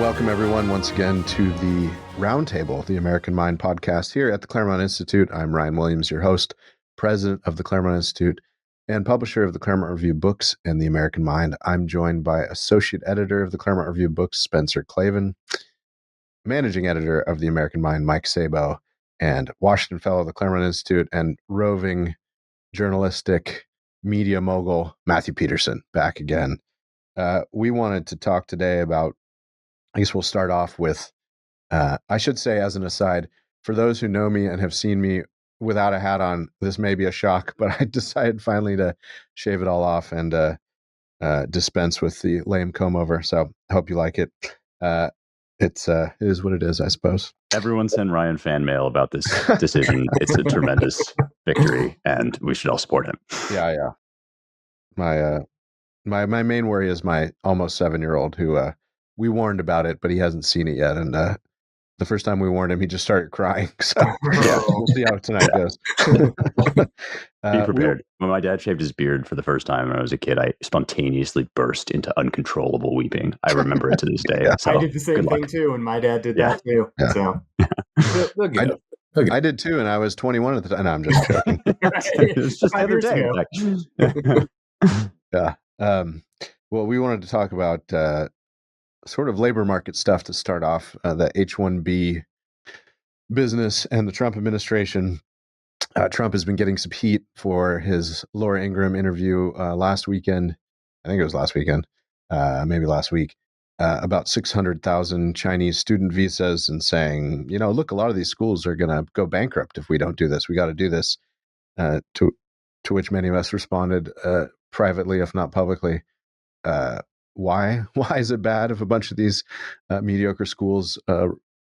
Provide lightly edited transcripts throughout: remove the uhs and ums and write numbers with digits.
Welcome, everyone, once again to the Roundtable, the American Mind podcast here at the Claremont Institute. I'm Ryan Williams, your host, president of the Claremont Institute, and publisher of the Claremont Review Books and the American Mind. I'm joined by associate editor of the Claremont Review Books, Spencer Clavin, managing editor of the American Mind, Mike Sabo, and Washington Fellow of the Claremont Institute and roving journalistic media mogul, Matthew Peterson, back again. We wanted to talk today about, I guess we'll start off with, I should say as an aside, for those who know me and have seen me without a hat on, this may be a shock, but I decided finally to shave it all off and dispense with the lame comb over. So I hope you like it. It is what it is, I suppose. Everyone send Ryan fan mail about this decision. It's a tremendous victory, and we should all support him. Yeah. My main worry is my almost 7-year-old who we warned about it, but he hasn't seen it yet. And the first time we warned him, he just started crying. So yeah, we'll see how tonight goes. Be prepared. When my dad shaved his beard for the first time when I was a kid, I spontaneously burst into uncontrollable weeping. I remember it to this day. Yeah. So, I did the same thing too, and my dad did that too. Yeah. So I did too, and I was 21 at the time. No, I'm just joking. It was just the other day. Yeah. Well, we wanted to talk about sort of labor market stuff to start off, the H-1B business and the Trump administration. Trump has been getting some heat for his Laura Ingraham interview last weekend. I think it was last weekend, maybe last week, about 600,000 Chinese student visas and saying, look, a lot of these schools are going to go bankrupt if we don't do this. We got to do this. To which many of us responded privately, if not publicly. Why is it bad if a bunch of these mediocre schools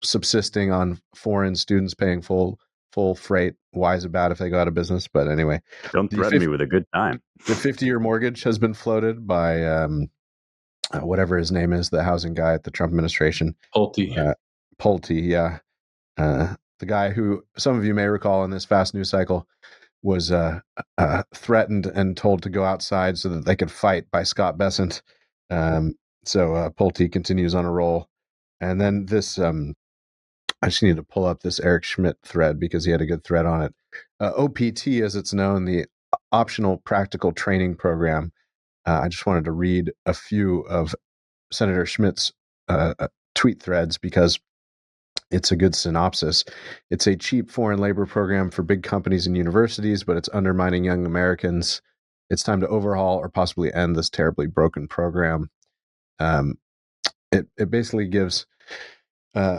subsisting on foreign students paying full freight? Why is it bad if they go out of business? But anyway, don't threaten me with a good time. The 50-year mortgage has been floated by whatever his name is, the housing guy at the Trump administration. Pulte, yeah. The guy who some of you may recall in this fast news cycle was threatened and told to go outside so that they could fight by Scott Bessent. So Pulte continues on a roll. And then this, I just need to pull up this Eric Schmidt thread because he had a good thread on it. OPT, as it's known, the Optional Practical Training Program. I just wanted to read a few of Senator Schmidt's tweet threads because it's a good synopsis. It's a cheap foreign labor program for big companies and universities, but it's undermining young Americans. It's time to overhaul or possibly end this terribly broken program. It basically gives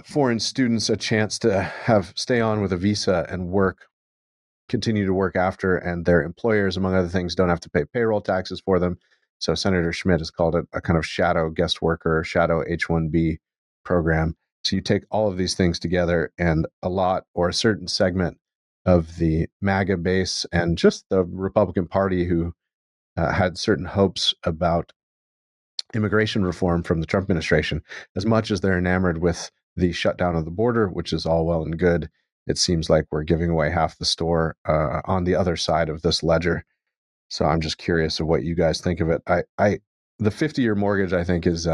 foreign students a chance to stay on with a visa and continue to work after, and their employers, among other things, don't have to pay payroll taxes for them. So Senator Schmidt has called it a kind of shadow guest worker, shadow H-1B program. So you take all of these things together, and a lot or a certain segment of the MAGA base and just the Republican Party who had certain hopes about immigration reform from the Trump administration, as much as they're enamored with the shutdown of the border, which is all well and good, it seems like we're giving away half the store on the other side of this ledger. So I'm just curious of what you guys think of it. The 50-year mortgage, I think, is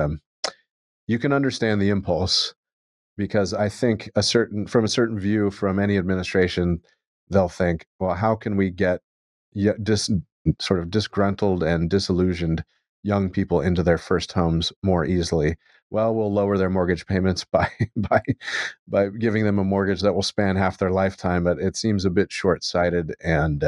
you can understand the impulse, because I think from a certain view from any administration, they'll think, well, how can we get sort of disgruntled and disillusioned young people into their first homes more easily? Well, we'll lower their mortgage payments by giving them a mortgage that will span half their lifetime. But it seems a bit short-sighted, and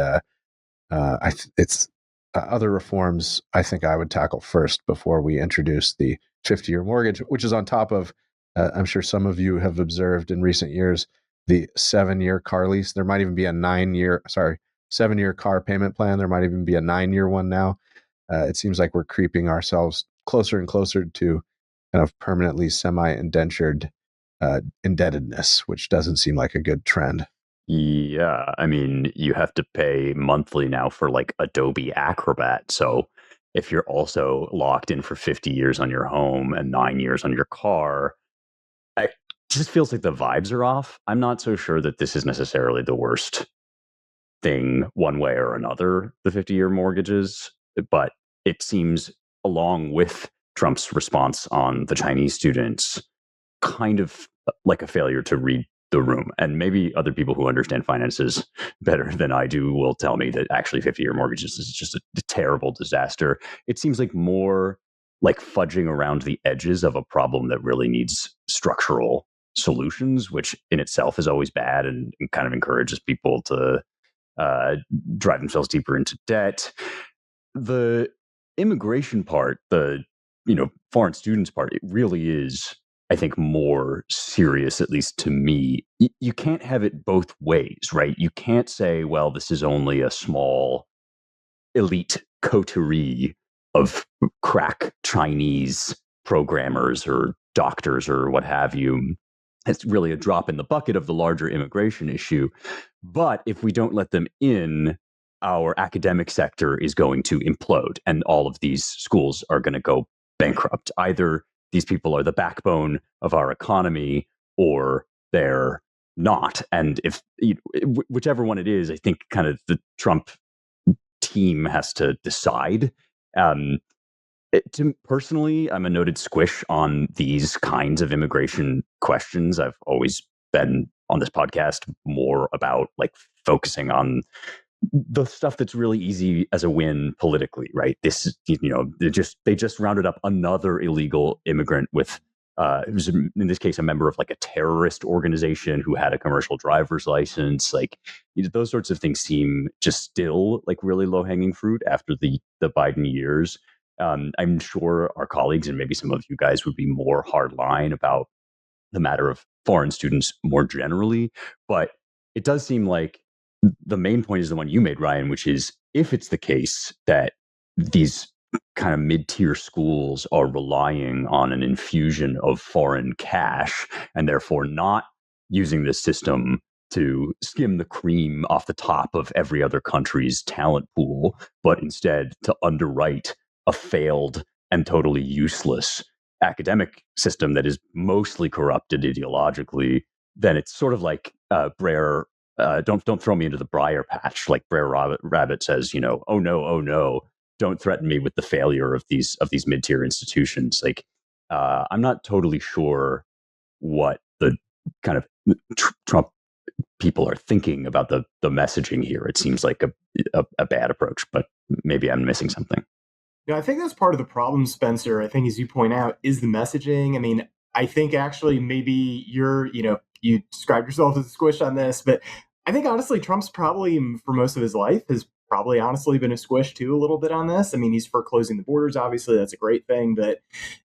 it's other reforms I think I would tackle first before we introduce the 50-year mortgage, which is on top of, I'm sure some of you have observed in recent years, the 7-year car lease. There might even be a 7-year car payment plan. There might even be a 9-year one now. It seems like we're creeping ourselves closer and closer to kind of permanently semi-indentured indebtedness, which doesn't seem like a good trend. Yeah, I mean, you have to pay monthly now for like Adobe Acrobat. So if you're also locked in for 50 years on your home and 9 years on your car, it just feels like the vibes are off. I'm not so sure that this is necessarily the worst thing one way or another, the 50-year mortgages, but it seems, along with Trump's response on the Chinese students, kind of like a failure to read the room. And maybe other people who understand finances better than I do will tell me that actually 50-year mortgages is just a terrible disaster. It seems like more like fudging around the edges of a problem that really needs structural solutions, which in itself is always bad and kind of encourages people to drive themselves deeper into debt. The immigration part, the foreign students part, it really is, I think, more serious, at least to me. You can't have it both ways, right? You can't say, well, this is only a small elite coterie of crack Chinese programmers or doctors or what have you. It's really a drop in the bucket of the larger immigration issue. But if we don't let them in, our academic sector is going to implode and all of these schools are going to go bankrupt. Either these people are the backbone of our economy or they're not. And if whichever one it is, I think kind of the Trump team has to decide. Personally, I'm a noted squish on these kinds of immigration questions. I've always been on this podcast more about like focusing on the stuff that's really easy as a win politically, right? This, they just rounded up another illegal immigrant with, who's in this case a member of like a terrorist organization who had a commercial driver's license. Like those sorts of things seem just still like really low hanging fruit after the Biden years. I'm sure our colleagues and maybe some of you guys would be more hardline about the matter of foreign students more generally, but it does seem like the main point is the one you made, Ryan, which is if it's the case that these kind of mid-tier schools are relying on an infusion of foreign cash and therefore not using this system to skim the cream off the top of every other country's talent pool, but instead to underwrite a failed and totally useless academic system that is mostly corrupted ideologically, then it's sort of like Brer. Don't throw me into the briar patch. Like Brer Rabbit says, oh no, don't threaten me with the failure of these mid-tier institutions. Like, I'm not totally sure what the kind of Trump people are thinking about the messaging here. It seems like a bad approach, but maybe I'm missing something. Yeah, I think that's part of the problem, Spencer. I think, as you point out, is the messaging. I mean, I think actually maybe you described yourself as a squish on this, but I think honestly, Trump's probably for most of his life has probably honestly been a squish too, a little bit on this. I mean, he's for closing the borders. Obviously, that's a great thing, but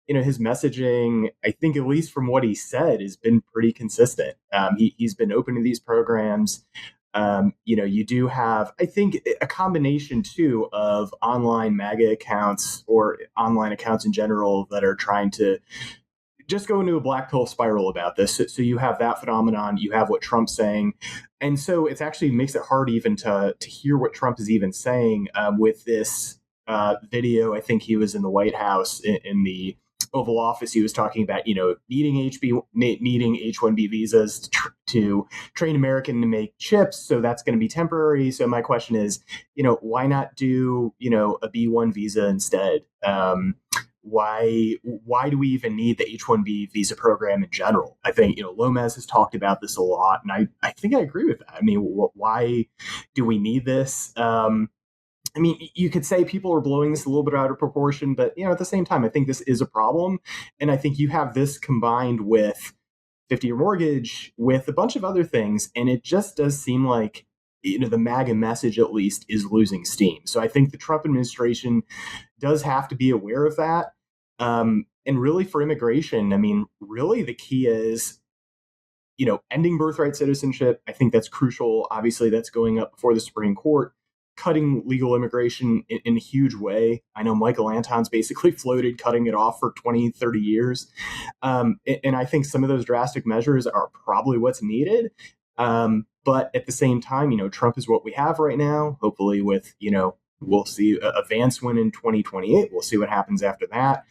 his messaging, I think, at least from what he said, has been pretty consistent. He's been open to these programs. You do have, I think, a combination too of online MAGA accounts or online accounts in general that are trying to just go into a black pill spiral about this. So you have that phenomenon, you have what Trump's saying. And so it actually makes it hard even to hear what Trump is even saying with this video. I think he was in the White House in the Oval Office. He was talking about, needing H-1B visas to train American to make chips. So that's going to be temporary. So my question is, why not do, a B-1 visa instead? Why do we even need the H-1B visa program in general? I think, Lomez has talked about this a lot, and I think I agree with that. I mean, why do we need this? I mean, you could say people are blowing this a little bit out of proportion, but, at the same time, I think this is a problem. And I think you have this combined with 50-year mortgage, with a bunch of other things. And it just does seem like, the MAGA message, at least, is losing steam. So I think the Trump administration does have to be aware of that. And really for immigration, I mean, really the key is, ending birthright citizenship. I think that's crucial. Obviously, that's going up before the Supreme Court. Cutting legal immigration in a huge way. I know Michael Anton's basically floated cutting it off for 20, 30 years. And I think some of those drastic measures are probably what's needed. But at the same time, Trump is what we have right now. Hopefully with, we'll see a Vance win in 2028. We'll see what happens after that.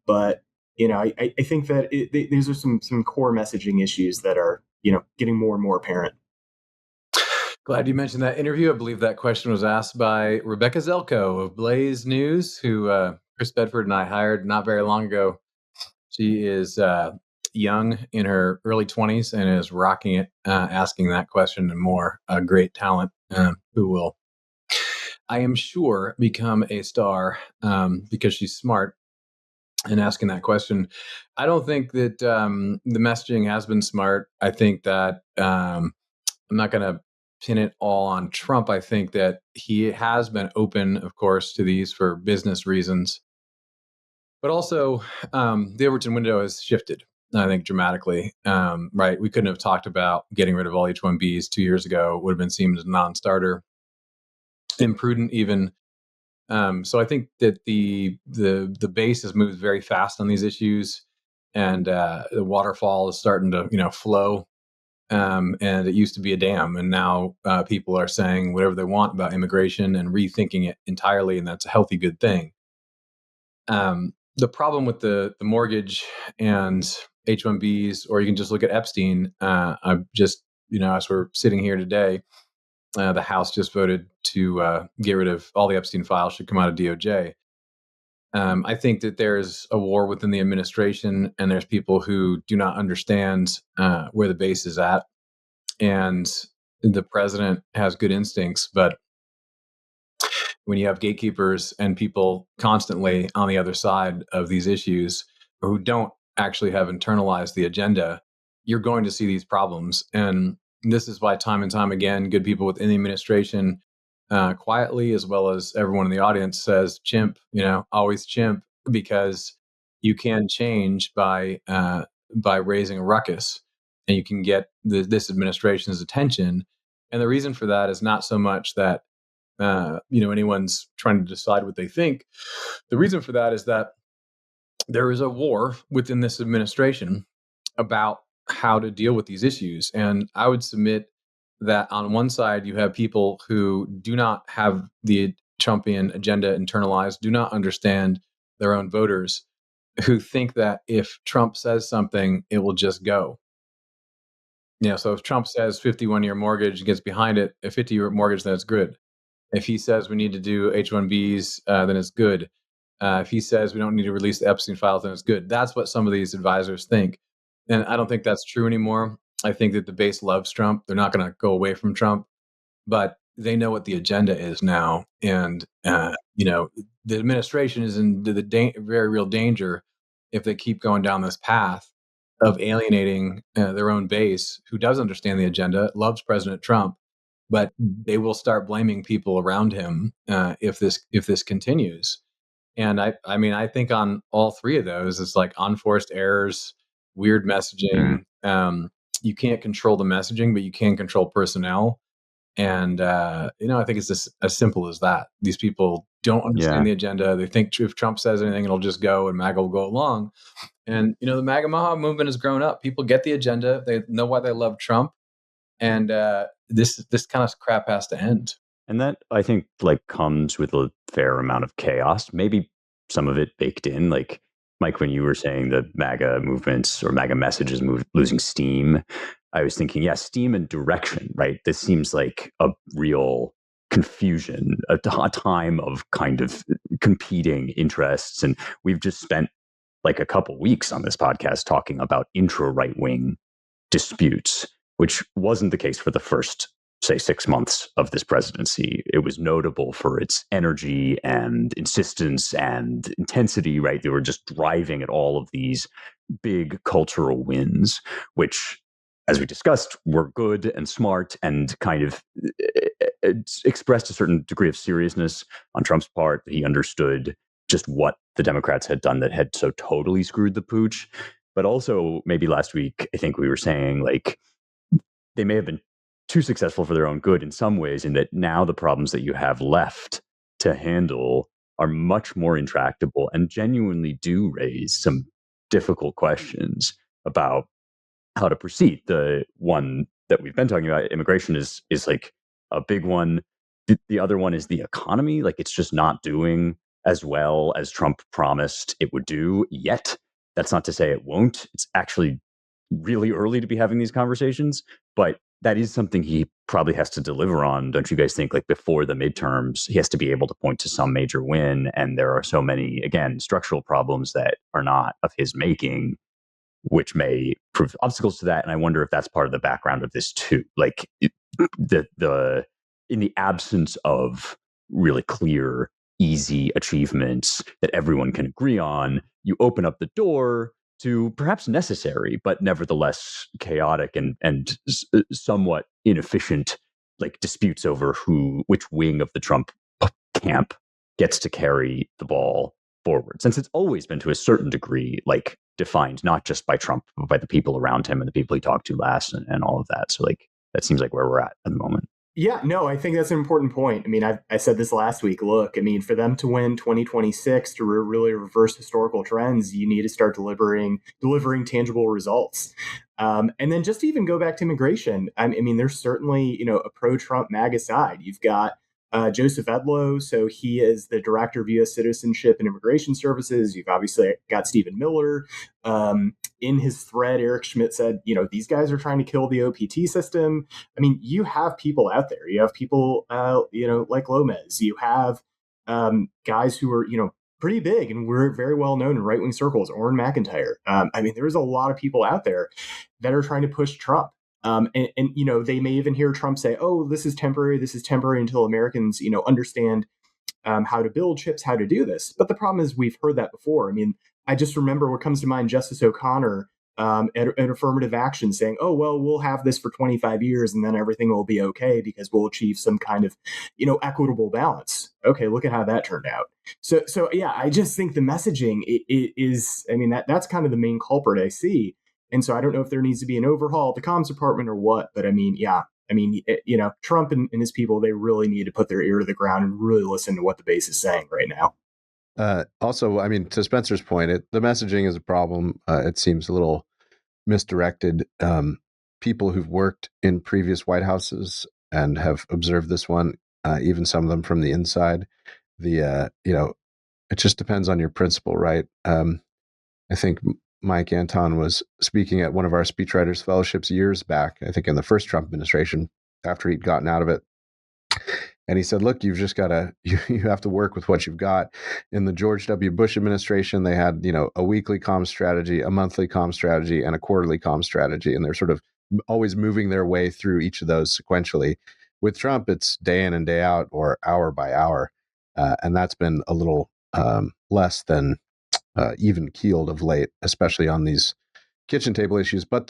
But, I think that these are some core messaging issues that are, getting more and more apparent. Glad you mentioned that interview. I believe that question was asked by Rebecca Zelko of Blaze News, who Chris Bedford and I hired not very long ago. She is young in her early 20s and is rocking it, asking that question and more. A great talent who will, I am sure, become a star because she's smart and asking that question. I don't think that the messaging has been smart. I think that I'm not going to pin it all on Trump. I think that he has been open, of course, to these for business reasons. But also, the Overton window has shifted, I think, dramatically. Right? We couldn't have talked about getting rid of all H-1Bs 2 years ago. It would have been seen as a non-starter, imprudent even. So I think that the base has moved very fast on these issues, and the waterfall is starting to flow. And it used to be a dam, and now people are saying whatever they want about immigration and rethinking it entirely, and that's a healthy, good thing. The problem with the mortgage and H-1Bs, or you can just look at Epstein. I'm just, as we're sitting here today, the House just voted to get rid of all the Epstein files, should come out of DOJ. I think that there's a war within the administration, and there's people who do not understand where the base is at. And the president has good instincts, but when you have gatekeepers and people constantly on the other side of these issues who don't actually have internalized the agenda, you're going to see these problems. And this is why time and time again, good people within the administration, quietly, as well as everyone in the audience, says, chimp, always chimp, because you can change by raising a ruckus, and you can get this administration's attention. And the reason for that is not so much that anyone's trying to decide what they think. The reason for that is that there is a war within this administration about how to deal with these issues. And I would submit that on one side, you have people who do not have the Trumpian agenda internalized, do not understand their own voters, who think that if Trump says something, it will just go. So if Trump says 51-year mortgage, gets behind it, a 50-year mortgage, then it's good. If he says we need to do H-1Bs, then it's good. If he says we don't need to release the Epstein files, then it's good. That's what some of these advisors think. And I don't think that's true anymore. I think that the base loves Trump. They're not going to go away from Trump, but they know what the agenda is now. And, the administration is in the very real danger if they keep going down this path of alienating their own base, who does understand the agenda, loves President Trump, but they will start blaming people around him if this continues. And I think on all three of those, it's like unforced errors, weird messaging. You can't control the messaging, but you can control personnel. And I think it's just as simple as that. These people don't understand the agenda. They think if Trump says anything, it'll just go, and MAGA will go along. And the MAGA Maha movement has grown up. People get the agenda. They know why they love Trump. And this kind of crap has to end. And that, I think, comes with a fair amount of chaos, maybe some of it baked in. Like, Mike, when you were saying the MAGA movements or MAGA messages losing steam, I was thinking, steam and direction, right? This seems like a real confusion, a time of kind of competing interests. And we've just spent like a couple weeks on this podcast talking about intra-right-wing disputes, which wasn't the case for the first, say, 6 months of this presidency. It was notable for its energy and insistence and intensity, right? They were just driving at all of these big cultural wins, which, as we discussed, were good and smart and kind of expressed a certain degree of seriousness on Trump's part. He understood just what the Democrats had done that had so totally screwed the pooch. But also, maybe last week, I think we were saying, like, they may have been too successful for their own good in some ways, in that now the problems that you have left to handle are much more intractable and genuinely do raise some difficult questions about how to proceed. The one that we've been talking about, immigration, is like a big one. The other one is the economy. Like, it's just not doing as well as Trump promised it would do yet. That's not to say it won't. It's actually really early to be having these conversations, but that is something he probably has to deliver on. Don't you guys think? Like, before the midterms, he has to be able to point to some major win. And there are so many, again, structural problems that are not of his making which may prove obstacles to that. And I wonder if that's part of the background of this too. Like the in the absence of really clear, easy achievements that everyone can agree on, you open up the door to perhaps necessary, but nevertheless chaotic and somewhat inefficient, like disputes over which wing of the Trump camp gets to carry the ball forward, since it's always been to a certain degree like defined not just by Trump but by the people around him and the people he talked to last and all of that. So like that seems like where we're at the moment. Yeah, no, I think that's an important point. I mean, I said this last week. Look, I mean, for them to win 2026 to really reverse historical trends, you need to start delivering tangible results. And then just to even go back to immigration, I mean, there's certainly, a pro-Trump MAGA side. You've got Joseph Edlow, so he is the director of U.S. Citizenship and Immigration Services. You've obviously got Stephen Miller. In his thread, Eric Schmidt said, these guys are trying to kill the OPT system. I mean, you have people out there. You have people, like Lomez. You have guys who are, pretty big and we're very well known in right-wing circles. Orrin McIntyre. I mean, there's a lot of people out there that are trying to push Trump. And they may even hear Trump say, oh, this is temporary until Americans, understand how to build chips, how to do this. But the problem is we've heard that before. I mean, I just remember what comes to mind, Justice O'Connor at affirmative action saying, oh, well, we'll have this for 25 years and then everything will be okay because we'll achieve some kind of, equitable balance. Okay, look at how that turned out. So yeah, I just think the messaging is, I mean, that's kind of the main culprit I see. And so I don't know if there needs to be an overhaul at the comms department or what, but I mean, yeah. I mean, Trump and his people, they really need to put their ear to the ground and really listen to what the base is saying right now. Also, I mean, to Spencer's point, the messaging is a problem. It seems a little misdirected. People who've worked in previous White Houses and have observed this one, even some of them from the inside, it just depends on your principle, right? I think Mike Anton was speaking at one of our speechwriters fellowships years back, I think in the first Trump administration, after he'd gotten out of it. And he said, look, you've just got to, you have to work with what you've got. In the George W. Bush administration, they had, a weekly comm strategy, a monthly comm strategy, and a quarterly comm strategy. And they're sort of always moving their way through each of those sequentially. With Trump, it's day in and day out or hour by hour. And that's been a little less than even keeled of late, especially on these kitchen table issues. But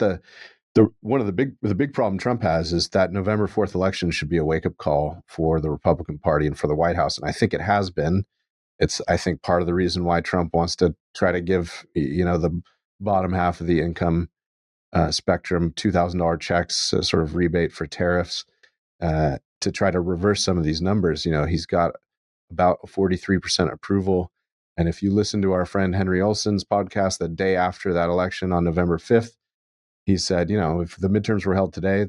one of the big problem Trump has is that November 4th election should be a wake up call for the Republican Party and for the White House. And I think it has been. It's, I think, part of the reason why Trump wants to try to give, the bottom half of the income spectrum $2,000 checks, sort of rebate for tariffs, to try to reverse some of these numbers. He's got about 43% approval. And if you listen to our friend Henry Olson's podcast the day after that election on November 5th, he said, if the midterms were held today,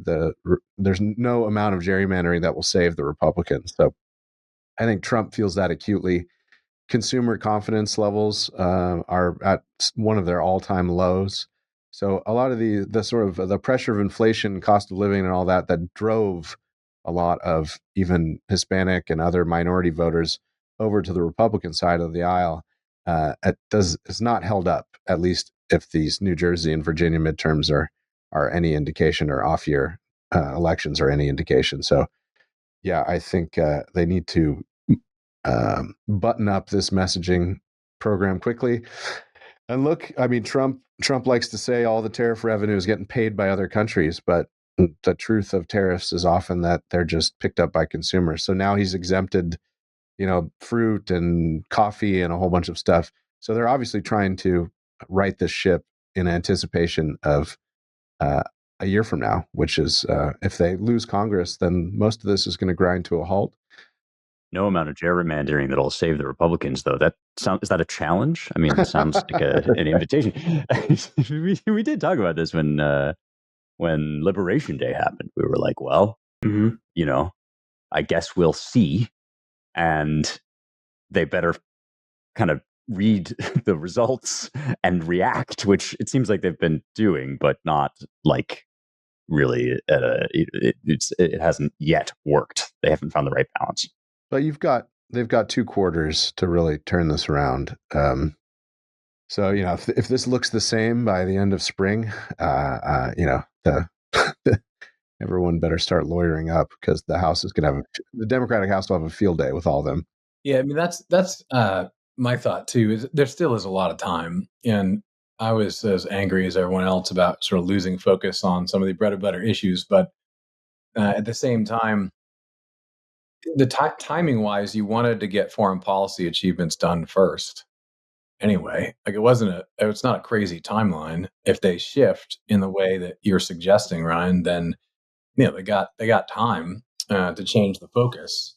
there's no amount of gerrymandering that will save the Republicans. So I think Trump feels that acutely. Consumer confidence levels are at one of their all-time lows. So a lot of the sort of the pressure of inflation, cost of living and all that drove a lot of even Hispanic and other minority voters over to the Republican side of the aisle, is not held up, at least if these New Jersey and Virginia midterms are any indication, or off-year elections are any indication. So, yeah, I think they need to button up this messaging program quickly. And look, I mean, Trump likes to say all the tariff revenue is getting paid by other countries, but the truth of tariffs is often that they're just picked up by consumers. So now he's exempted, fruit and coffee and a whole bunch of stuff. So they're obviously trying to right this ship in anticipation of a year from now, which is if they lose Congress, then most of this is going to grind to a halt. No amount of gerrymandering that'll save the Republicans, though. Is that a challenge? I mean, that sounds like an invitation. we did talk about this when Liberation Day happened. We were like, well, I guess we'll see. And they better kind of read the results and react, which it seems like they've been doing, but not like really it hasn't yet worked. They haven't found the right balance. But they've got 2 quarters to really turn this around. So, if this looks the same by the end of spring, everyone better start lawyering up, because the House is going to the Democratic House will have a field day with all of them. Yeah, I mean, that's my thought too. Is there still is a lot of time, and I was as angry as everyone else about sort of losing focus on some of the bread and butter issues, but at the same time, the timing wise, you wanted to get foreign policy achievements done first. Anyway, like it's not a crazy timeline. If they shift in the way that you're suggesting, Ryan, then they got time to change the focus.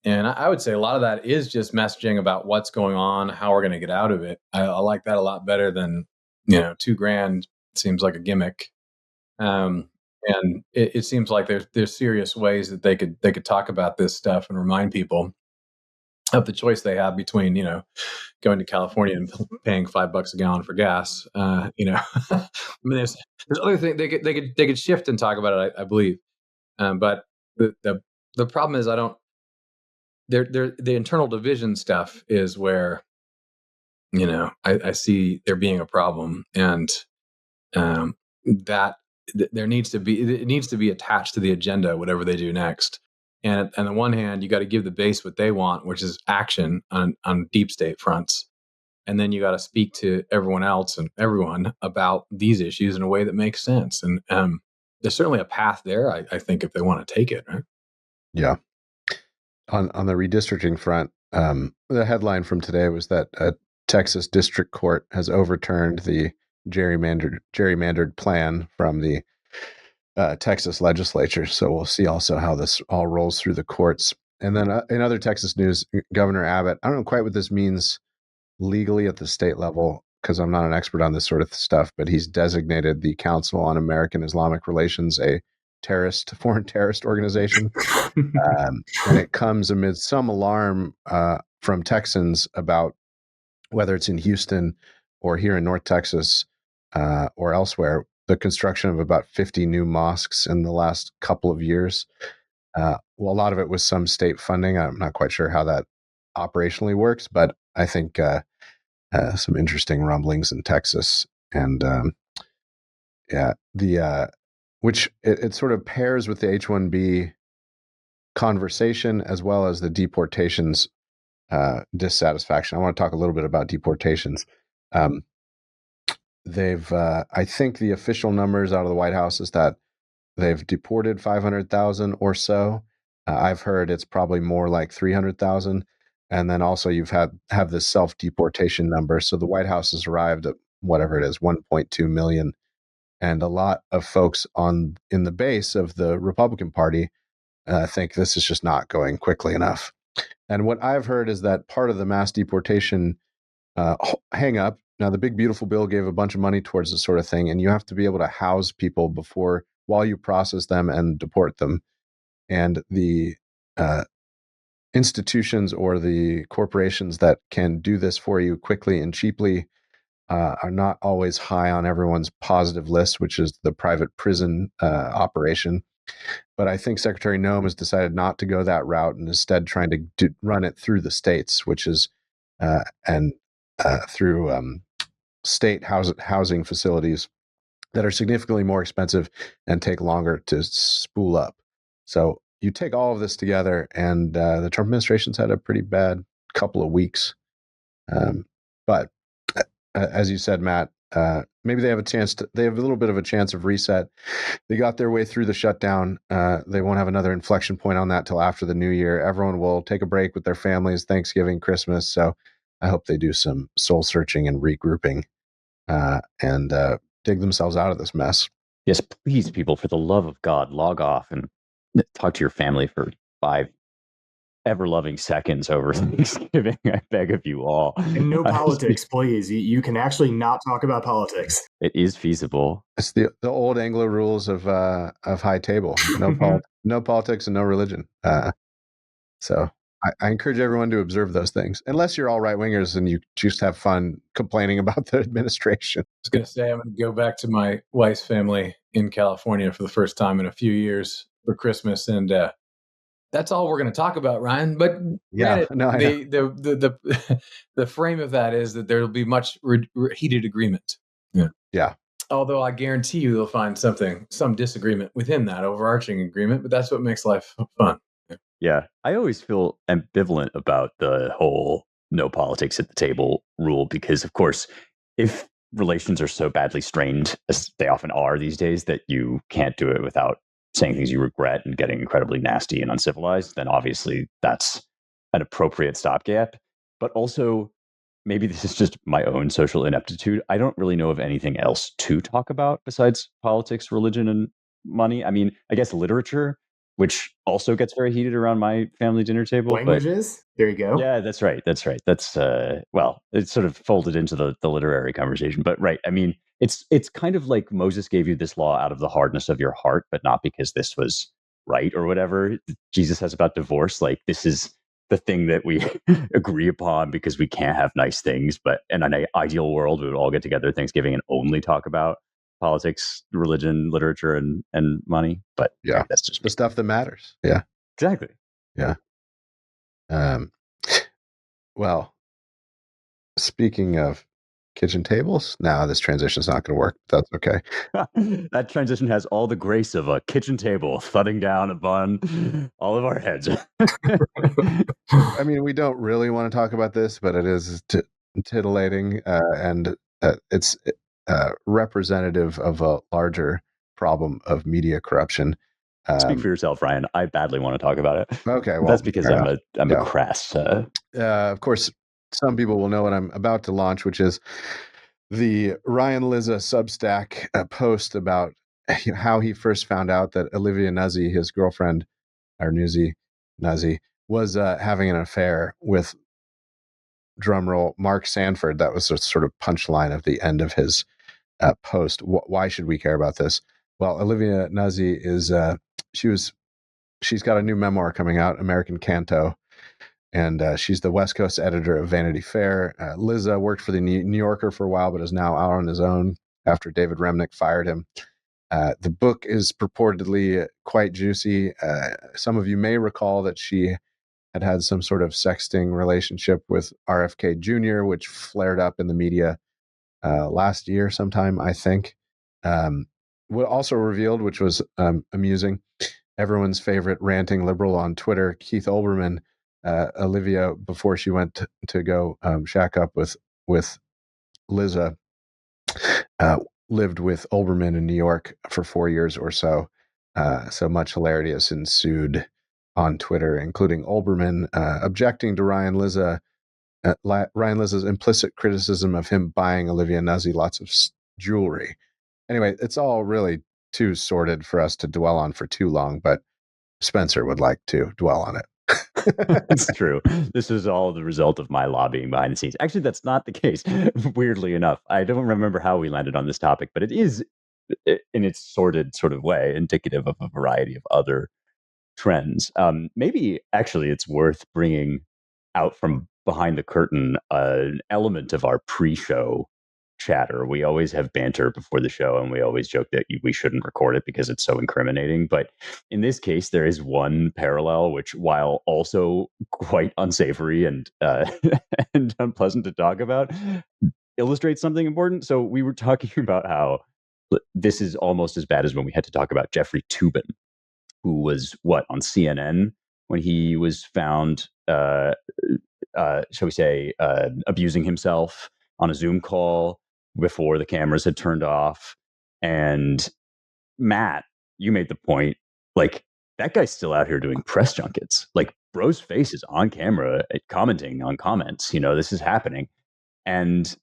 And I would say a lot of that is just messaging about what's going on, how we're going to get out of it. I like that a lot better than $2,000 seems like a gimmick. And it seems like there's serious ways that they could talk about this stuff and remind people of the choice they have between going to California and paying $5 a gallon for gas. I mean, there's other things they could shift and talk about it. I believe, but the problem is the internal division stuff is where I see there being a problem, and that it needs to be attached to the agenda, whatever they do next. And on the one hand, you got to give the base what they want, which is action on deep state fronts. And then you got to speak to everyone else and everyone about these issues in a way that makes sense. And there's certainly a path there, I think, if they want to take it. Right? Yeah. On the redistricting front, the headline from today was that a Texas district court has overturned the gerrymandered plan from the Texas legislature. So we'll see also how this all rolls through the courts. And then in other Texas news, Governor Abbott, I don't know quite what this means legally at the state level, because I'm not an expert on this sort of stuff, but he's designated the Council on American Islamic Relations a foreign terrorist organization. And it comes amid some alarm from Texans about whether it's in Houston or here in North Texas or elsewhere, the construction of about 50 new mosques in the last couple of years. Well, a lot of it was some state funding. I'm not quite sure how that operationally works, but I think some interesting rumblings in Texas. And which it sort of pairs with the H-1B conversation as well as the deportations dissatisfaction. I want to talk a little bit about deportations. I think the official numbers out of the White House is that they've deported 500,000 or so. I've heard it's probably more like 300,000. And then also you've have this self-deportation number. So the White House has arrived at whatever it is, 1.2 million. And a lot of folks in the base of the Republican Party think this is just not going quickly enough. And what I've heard is that part of the mass deportation hang up. Now, the big beautiful bill gave a bunch of money towards this sort of thing, and you have to be able to house people while you process them and deport them. And the institutions or the corporations that can do this for you quickly and cheaply are not always high on everyone's positive list, which is the private prison operation. But I think Secretary Noem has decided not to go that route and instead trying to run it through the states, which is through state housing facilities that are significantly more expensive and take longer to spool up. So you take all of this together, and the Trump administration's had a pretty bad couple of weeks. But as you said, Matt, maybe they have a little bit of a chance of reset. They got their way through the shutdown. They won't have another inflection point on that till after the new year. Everyone will take a break with their families, Thanksgiving, Christmas. So I hope they do some soul searching and regrouping and dig themselves out of this mess. Yes, please, people, for the love of God, log off and talk to your family for 5 ever-loving seconds over Thanksgiving. I beg of you all. And no politics, please. You can actually not talk about politics. It is feasible. It's the old Anglo rules of high table. No politics and no religion. So I encourage everyone to observe those things, unless you're all right-wingers and you just have fun complaining about the administration. I was going to say, I'm going to go back to my wife's family in California for the first time in a few years for Christmas, and that's all we're going to talk about, Ryan. But Yeah, granted, no, I know. the frame of that is that there will be much heated agreement. Yeah. Although I guarantee you they'll find some disagreement within that overarching agreement, but that's what makes life fun. Yeah, I always feel ambivalent about the whole no politics at the table rule because, of course, if relations are so badly strained, as they often are these days, that you can't do it without saying things you regret and getting incredibly nasty and uncivilized, then obviously that's an appropriate stopgap. But also, maybe this is just my own social ineptitude. I don't really know of anything else to talk about besides politics, religion, and money. I mean, I guess literature, which also gets very heated around my family dinner table. But Languages. There you go. yeah, that's right. That's right. That's well, it's sort of folded into the literary conversation. But right, I mean, it's kind of like Moses gave you this law out of the hardness of your heart, but not because this was right or whatever. Jesus says about divorce, like this is the thing that we agree upon because we can't have nice things. But in an ideal world, we would all get together at Thanksgiving and only talk about politics, religion, literature, and money. But Yeah. that's just The stuff that matters. Yeah. exactly. Yeah. Well, speaking of kitchen tables, now this transition is not going to work. That's okay. That transition has all the grace of a kitchen table thudding down upon all of our heads. I mean, we don't really want to talk about this, but it is titillating, and it's representative of a larger problem of media corruption. Speak for yourself, Ryan. I badly want to talk about it. Okay, well, that's because I'm yeah. a crass. Of course, some people will know what I'm about to launch, which is the Ryan Lizza Substack post about how he first found out that Olivia Nuzzi, his girlfriend, or Nuzzi, was having an affair with, drumroll, Mark Sanford. That was a sort of punchline of the end of his post. Why should we care about this? Well, Olivia Nuzzi is she's got a new memoir coming out, American Canto, and she's the West Coast editor of Vanity Fair. Lizza worked for the New Yorker for a while, but is now out on his own after David Remnick fired him. The book is purportedly quite juicy. Some of you may recall that she had some sort of sexting relationship with RFK Jr., which flared up in the media last year sometime, I think. What also revealed, which was amusing, everyone's favorite ranting liberal on Twitter, Keith Olbermann, Olivia, before she went to go shack up with Lizza, lived with Olbermann in New York for 4 years or so. So much hilarity has ensued on Twitter, including Olbermann objecting to Ryan Lizza's implicit criticism of him buying Olivia Nuzzi lots of jewelry. Anyway, it's all really too sordid for us to dwell on for too long, but Spencer would like to dwell on it. It's true. This is all the result of my lobbying behind the scenes. Actually, that's not the case. Weirdly enough, I don't remember how we landed on this topic, but it is, in its sordid sort of way, indicative of a variety of other trends. Maybe actually it's worth bringing out from behind the curtain an element of our pre-show chatter. We always have banter before the show, and we always joke that we shouldn't record it because it's so incriminating. But in this case, there is one parallel which, while also quite unsavory and and unpleasant to talk about, illustrates something important. So we were talking about how this is almost as bad as when we had to talk about Jeffrey Toobin, who was on CNN when he was found, shall we say, abusing himself on a Zoom call before the cameras had turned off. And Matt, you made the point, like, that guy's still out here doing press junkets. Like, bro's face is on camera commenting on comments. This is happening. And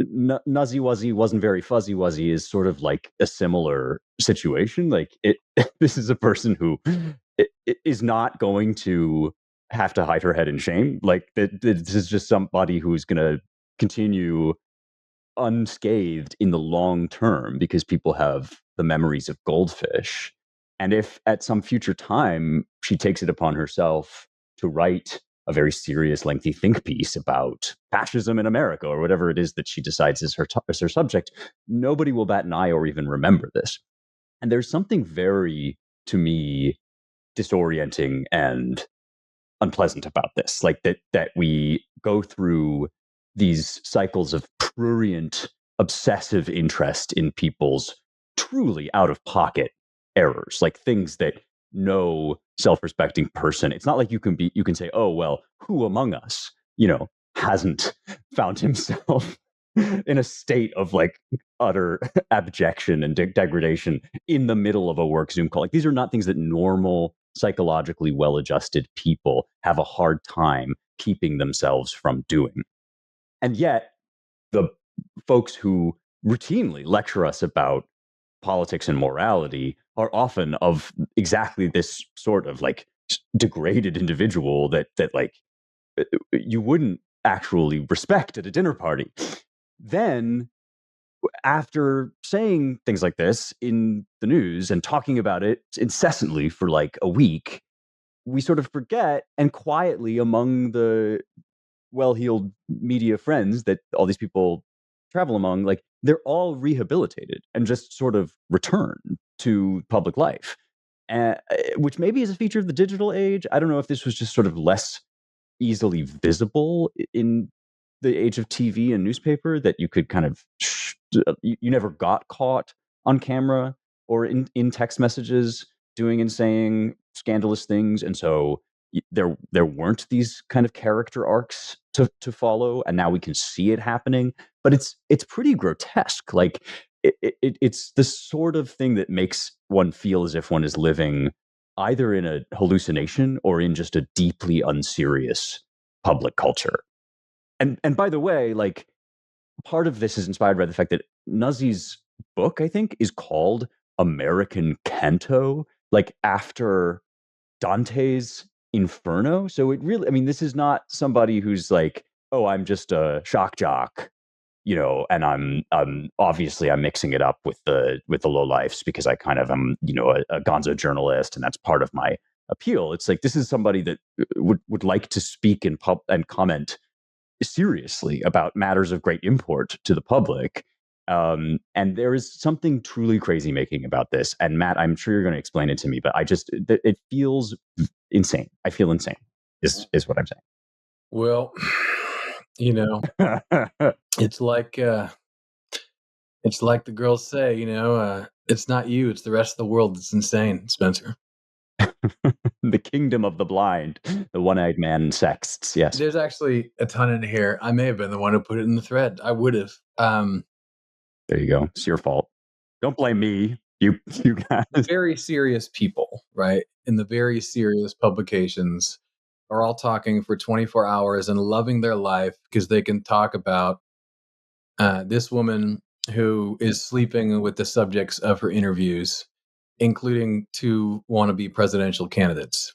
Nuzzy Wuzzy wasn't very fuzzy wuzzy is sort of like a similar situation. Like, this is a person who is not going to have to hide her head in shame. Like, this is just somebody who's going to continue unscathed in the long term because people have the memories of goldfish. And if at some future time she takes it upon herself to write a very serious, lengthy think piece about fascism in America or whatever it is that she decides is her subject, nobody will bat an eye or even remember this. And there's something very, to me, disorienting and unpleasant about this. Like that we go through these cycles of prurient, obsessive interest in people's truly out of pocket errors, like things that no self-respecting person. It's not like you can say, oh well, who among us, hasn't found himself in a state of like utter abjection and degradation in the middle of a work Zoom call. Like these are not things that normal, psychologically well-adjusted people have a hard time keeping themselves from doing. And yet, the folks who routinely lecture us about politics and morality are often of exactly this sort of like degraded individual that like you wouldn't actually respect at a dinner party. Then, after saying things like this in the news and talking about it incessantly for like a week, we sort of forget, and quietly among the well-heeled media friends that all these people travel among, like they're all rehabilitated and just sort of return to public life, which maybe is a feature of the digital age. I don't know if this was just sort of less easily visible in the age of TV and newspaper, that you could kind of you never got caught on camera or in text messages doing and saying scandalous things, and so there weren't these kind of character arcs to follow, and now we can see it happening. But it's pretty grotesque. Like it's the sort of thing that makes one feel as if one is living either in a hallucination or in just a deeply unserious public culture. And by the way, like part of this is inspired by the fact that Nuzzi's book, I think, is called American Canto, like after Dante's Inferno. So it really, I mean, this is not somebody who's like, oh, I'm just a shock jock, and I'm obviously I'm mixing it up with the lowlifes because I kind of am, a gonzo journalist, and that's part of my appeal. It's like this is somebody that would like to speak in pub and comment seriously about matters of great import to the public. And there is something truly crazy making about this. And Matt, I'm sure you're going to explain it to me, but it feels insane. I feel insane is what I'm saying. Well, it's like the girls say, it's not you, it's the rest of the world that's insane, Spencer. The kingdom of the blind, the one-eyed man sexts. Yes. There's actually a ton in here. I may have been the one who put it in the thread. I would have. There you go. It's your fault. Don't blame me. You guys. Very serious people, right? In the very serious publications are all talking for 24 hours and loving their life because they can talk about this woman who is sleeping with the subjects of her interviews, including two wannabe presidential candidates.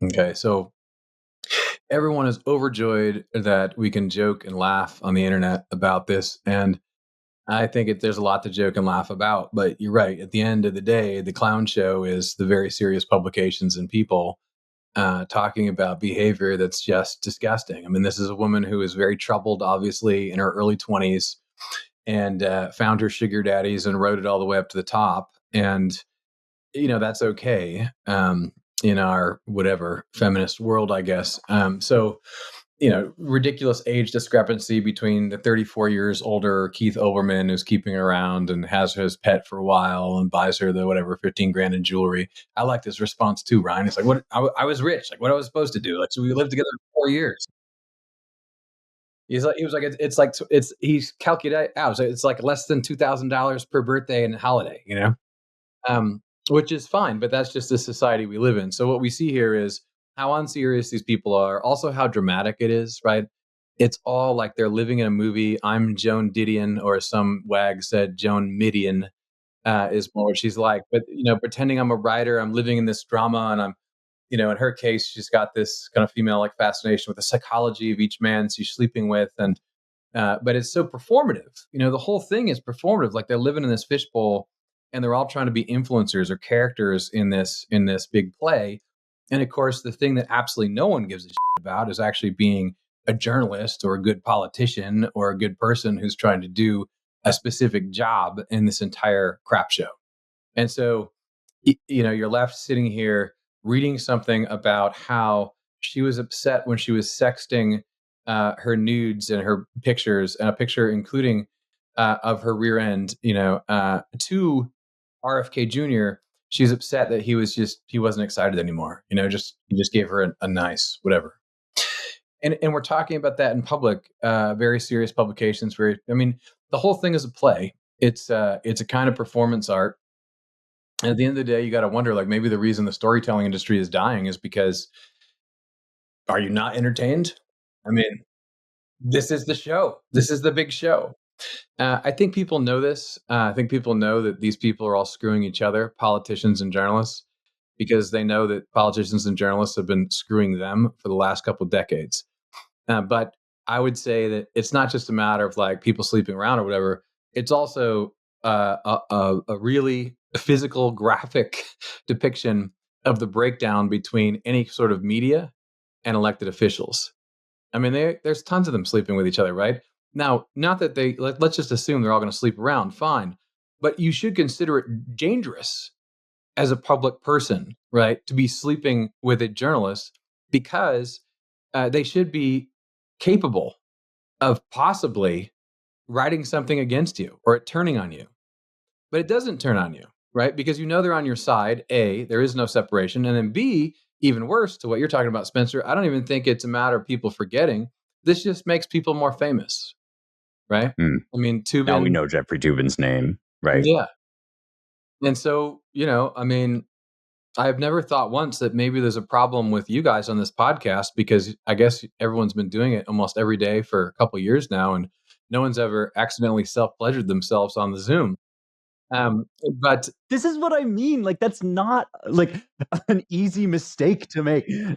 Okay, so everyone is overjoyed that we can joke and laugh on the internet about this, and I think there's a lot to joke and laugh about. But you're right. At the end of the day, the clown show is the very serious publications and people talking about behavior that's just disgusting. I mean, this is a woman who is very troubled, obviously, in her early 20s, and found her sugar daddies and rode it all the way up to the top. And that's okay in our whatever feminist world, I guess. So, ridiculous age discrepancy between the 34 years older Keith Olbermann, who's keeping her around and has her as pet for a while and buys her the whatever 15 grand in jewelry. I like this response too, Ryan. It's like, what I was rich, like what I was supposed to do. Like, so we lived together for 4 years. He was like, he's calculated out. It's like less than $2,000 per birthday and holiday, which is fine, but that's just the society we live in. So what we see here is how unserious these people are, also how dramatic it is, right? It's all like they're living in a movie. I'm Joan Didion, or some wag said Joan Midian is more what she's like. But, pretending I'm a writer, I'm living in this drama, and I'm, in her case, she's got this kind of female-like fascination with the psychology of each man she's sleeping with. And but it's so performative. The whole thing is performative. Like they're living in this fishbowl, and they're all trying to be influencers or characters in this big play. And of course, the thing that absolutely no one gives a shit about is actually being a journalist or a good politician or a good person who's trying to do a specific job in this entire crap show. And so, you're left sitting here reading something about how she was upset when she was sexting her nudes and her pictures, and a picture including of her rear end, to RFK Jr. She's upset that he wasn't excited anymore. He just gave her a nice whatever. And we're talking about that in public, very serious publications. The whole thing is a play. It's a kind of performance art. And at the end of the day, you got to wonder, like, maybe the reason the storytelling industry is dying is because, are you not entertained? I mean, this is the show. This is the big show. I think people know this. I think people know that these people are all screwing each other, politicians and journalists, because they know that politicians and journalists have been screwing them for the last couple of decades. But I would say that it's not just a matter of like people sleeping around or whatever. It's also a really physical, graphic depiction of the breakdown between any sort of media and elected officials. I mean, there's tons of them sleeping with each other, right? Now, not that let's just assume they're all going to sleep around, fine. But you should consider it dangerous as a public person, right, to be sleeping with a journalist, because they should be capable of possibly writing something against you or it turning on you. But it doesn't turn on you, right? Because they're on your side. A, there is no separation. And then B, even worse to what you're talking about, Spencer, I don't even think it's a matter of people forgetting. This just makes people more famous, right? Mm. I mean, Toobin. Now we know Jeffrey Toobin's name, right? Yeah. And so, I've never thought once that maybe there's a problem with you guys on this podcast, because I guess everyone's been doing it almost every day for a couple of years now, and no one's ever accidentally self-pleasured themselves on the Zoom. But this is what I mean. Like, that's not like an easy mistake to make. and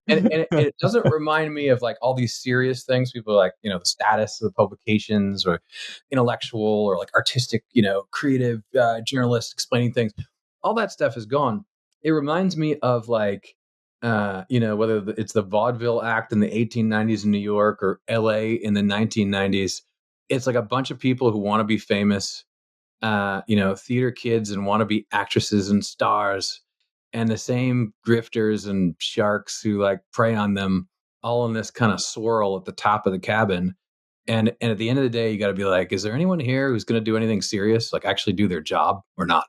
it doesn't remind me of like all these serious things. People are like, the status of the publications, or intellectual or like artistic, creative journalists explaining things. All that stuff is gone. It reminds me of like, whether it's the Vaudeville Act in the 1890s in New York or LA in the 1990s. It's like a bunch of people who want to be famous, theater kids and want to be actresses and stars, and the same grifters and sharks who like prey on them, all in this kind of swirl at the top of the cabin. And at the end of the day, you got to be like, is there anyone here who's going to do anything serious, like actually do their job or not?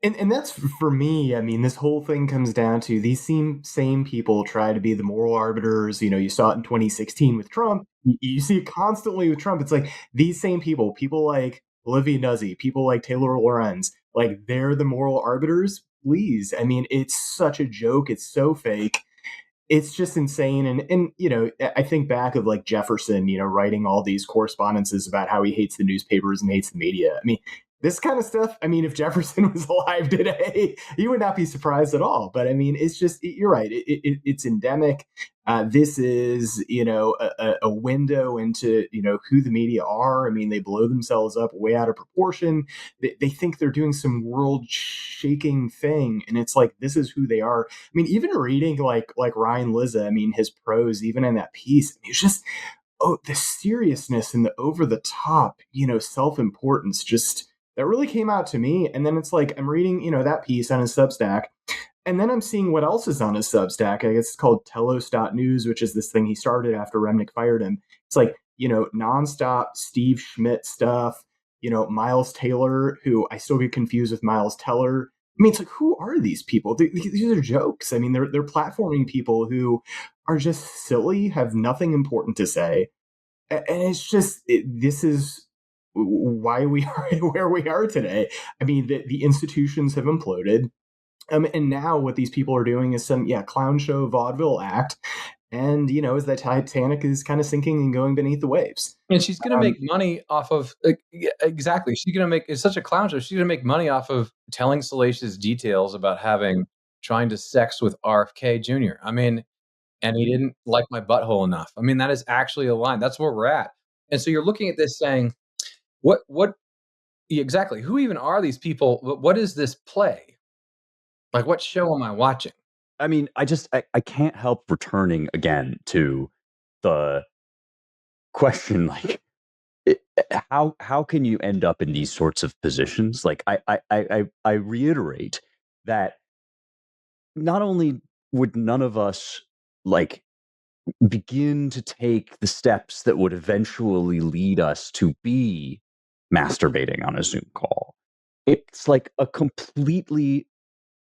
And that's, for me, I mean, this whole thing comes down to these same people try to be the moral arbiters. You saw it in 2016 with Trump. You see it constantly with Trump. It's like these same people like Olivia Nuzzi, people like Taylor Lorenz, like they're the moral arbiters. Please. I mean, it's such a joke. It's so fake. It's just insane. And I think back of like Jefferson, writing all these correspondences about how he hates the newspapers and hates the media. I mean, this kind of stuff, I mean, if Jefferson was alive today, you would not be surprised at all. But I mean, it's just, you're right. It's endemic. This is, a window into, who the media are. I mean, they blow themselves up way out of proportion. They think they're doing some world shaking thing. And it's like, this is who they are. I mean, even reading like Ryan Lizza, I mean, his prose, even in that piece, I mean, it's just, the seriousness and the over the top, self-importance, just, that really came out to me. And then it's like, I'm reading, that piece on his Substack, and then I'm seeing what else is on his Substack. I guess it's called Telos.news, which is this thing he started after Remnick fired him. It's like, nonstop Steve Schmidt stuff, Miles Taylor, who I still get confused with Miles Teller. I mean, it's like, who are these people? These are jokes. I mean, they're platforming people who are just silly, have nothing important to say. And it's just, this is why we are where we are today. I mean, the institutions have imploded. And now what these people are doing is some clown show vaudeville act. And, as that Titanic is kind of sinking and going beneath the waves. And she's going to make money off of, exactly. She's going to make, it's such a clown show. She's going to make money off of telling salacious details about trying to sex with RFK Jr. I mean, and he didn't like my butthole enough. I mean, that is actually a line. That's where we're at. And so you're looking at this saying, what exactly, who even are these people? What is this play? Like, what show am I watching? I mean, I can't help returning again to the question, like, how can you end up in these sorts of positions? Like, I reiterate that not only would none of us like begin to take the steps that would eventually lead us to be masturbating on a Zoom call, it's like a completely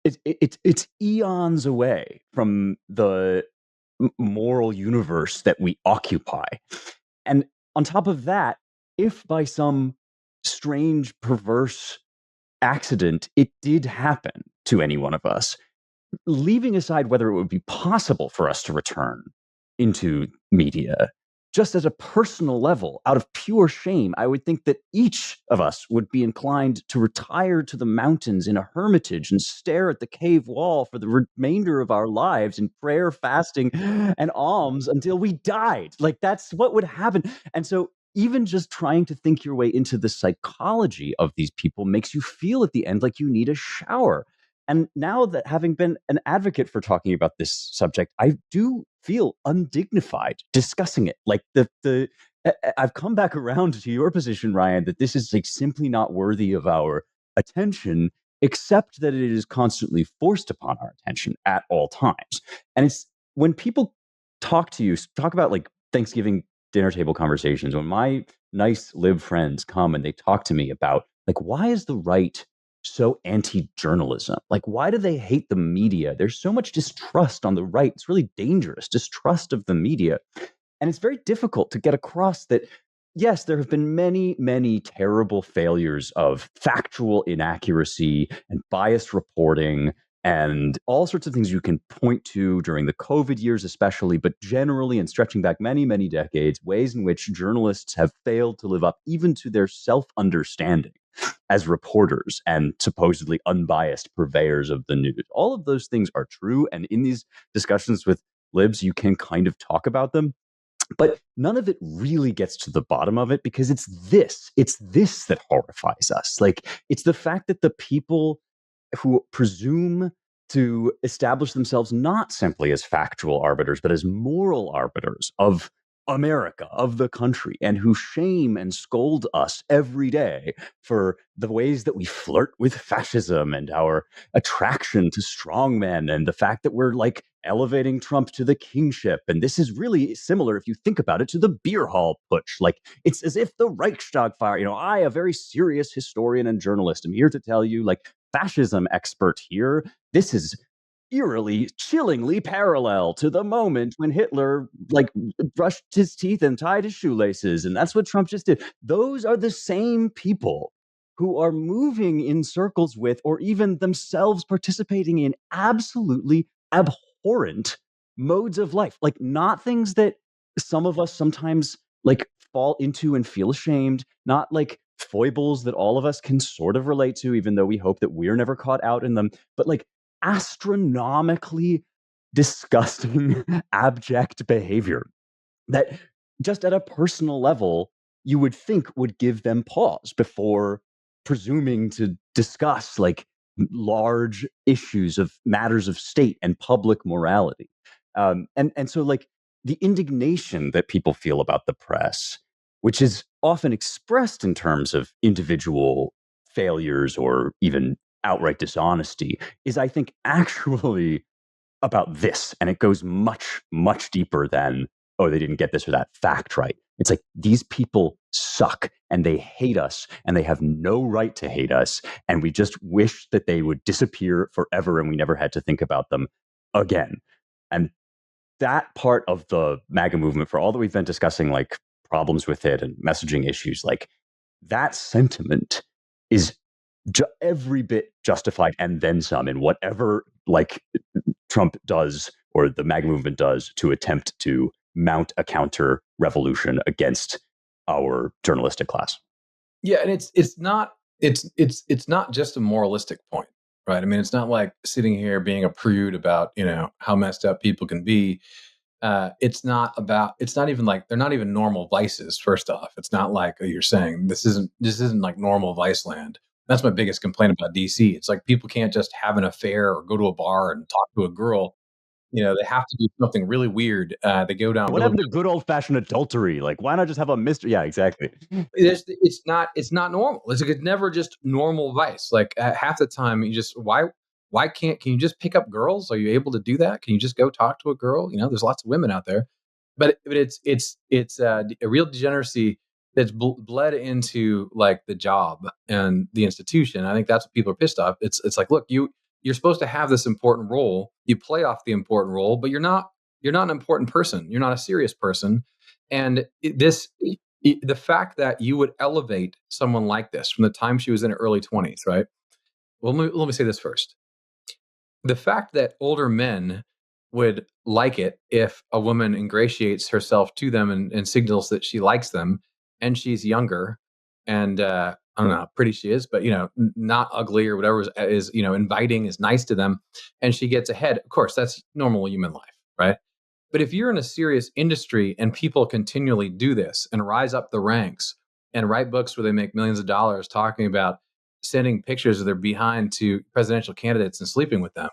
it's eons away from the moral universe that we occupy. And on top of that, if by some strange, perverse accident it did happen to any one of us, leaving aside whether it would be possible for us to return into media, just as a personal level, out of pure shame, I would think that each of us would be inclined to retire to the mountains in a hermitage and stare at the cave wall for the remainder of our lives in prayer, fasting, and alms until we died. Like, that's what would happen. And so, even just trying to think your way into the psychology of these people makes you feel at the end like you need a shower. And now that having been an advocate for talking about this subject, I do feel undignified discussing it. Like I've come back around to your position, Ryan, that this is like simply not worthy of our attention, except that it is constantly forced upon our attention at all times. And it's when people talk to you, talk about like Thanksgiving dinner table conversations, when my nice lib friends come and they talk to me about like, why is the right so anti-journalism? Like, why do they hate the media? There's so much distrust on the right. It's really dangerous, distrust of the media. And it's very difficult to get across that, yes, there have been many, many terrible failures of factual inaccuracy and biased reporting and all sorts of things you can point to during the COVID years, especially, but generally and stretching back many, many decades, ways in which journalists have failed to live up even to their self-understanding as reporters and supposedly unbiased purveyors of the news. All of those things are true. And in these discussions with libs, you can kind of talk about them. But none of it really gets to the bottom of it, because it's this that horrifies us. Like, it's the fact that the people who presume to establish themselves not simply as factual arbiters, but as moral arbiters of America, of the country, and who shame and scold us every day for the ways that we flirt with fascism and our attraction to strongmen and the fact that we're like elevating Trump to the kingship. And this is really similar, if you think about it, to the beer hall putsch. Like, it's as if the Reichstag fire, I, a very serious historian and journalist, am here to tell you, like, fascism expert here, this is eerily, chillingly parallel to the moment when Hitler like brushed his teeth and tied his shoelaces, and that's what Trump just did. Those are the same people who are moving in circles with, or even themselves participating in, absolutely abhorrent modes of life. Like, not things that some of us sometimes like fall into and feel ashamed, not like foibles that all of us can sort of relate to, even though we hope that we're never caught out in them, but like astronomically disgusting, abject behavior that just at a personal level, you would think would give them pause before presuming to discuss like large issues of matters of state and public morality. And so like the indignation that people feel about the press, which is often expressed in terms of individual failures or even outright dishonesty, is, I think, actually about this. And it goes much, much deeper than, oh, they didn't get this or that fact right. It's like, these people suck and they hate us and they have no right to hate us. And we just wish that they would disappear forever and we never had to think about them again. And that part of the MAGA movement, for all that we've been discussing, like problems with it and messaging issues, like that sentiment is every bit justified and then some in whatever like Trump does or the MAGA movement does to attempt to mount a counter revolution against our journalistic class. Yeah, and it's not just a moralistic point, right? I mean, it's not like sitting here being a prude about how messed up people can be. It's not even like, they're not even normal vices. First off, it's not like, oh, you're saying this isn't like normal vice land. That's my biggest complaint about DC. It's like people can't just have an affair or go to a bar and talk to a girl. They have to do something really weird. They go down. What happened to good old fashioned adultery? Like, why not just have a mystery? Yeah, exactly. It's not normal. It's never just normal vice. Like half the time, why Can you just pick up girls? Are you able to do that? Can you just go talk to a girl? There's lots of women out there, but it's a real degeneracy that's bled into like the job and the institution. I think that's what people are pissed off. It's like, look, you're supposed to have this important role. You play off the important role, but you're not an important person. You're not a serious person. And the fact that you would elevate someone like this from the time she was in her early 20s, right? Well, let me say this first. The fact that older men would like it if a woman ingratiates herself to them and signals that she likes them, and she's younger, and I don't know how pretty she is, but not ugly or whatever is inviting, is nice to them, and she gets ahead. Of course, that's normal human life, right? But if you're in a serious industry and people continually do this and rise up the ranks and write books where they make millions of dollars talking about sending pictures of their behind to presidential candidates and sleeping with them,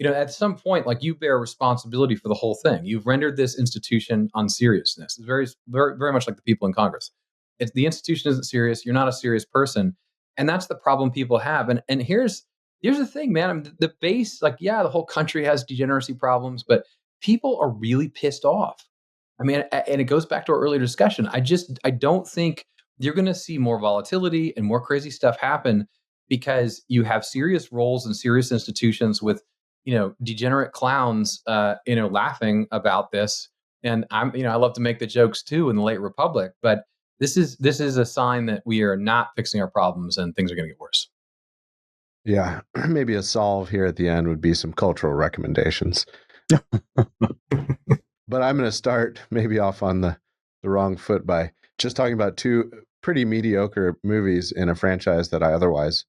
at some point, like, you bear responsibility for the whole thing. You've rendered this institution unseriousness. It's very, very, very much like the people in Congress. The institution isn't serious. You're not a serious person, and that's the problem people have. And here's the thing, man. The base, like, yeah, the whole country has degeneracy problems, but people are really pissed off. I mean, and it goes back to our earlier discussion. I don't think you're going to see more volatility and more crazy stuff happen because you have serious roles and serious institutions with degenerate clowns, laughing about this. And I love to make the jokes too in the late Republic, but this is a sign that we are not fixing our problems and things are going to get worse. Yeah, maybe a solve here at the end would be some cultural recommendations. But I'm going to start maybe off on the wrong foot by just talking about two pretty mediocre movies in a franchise that I otherwise,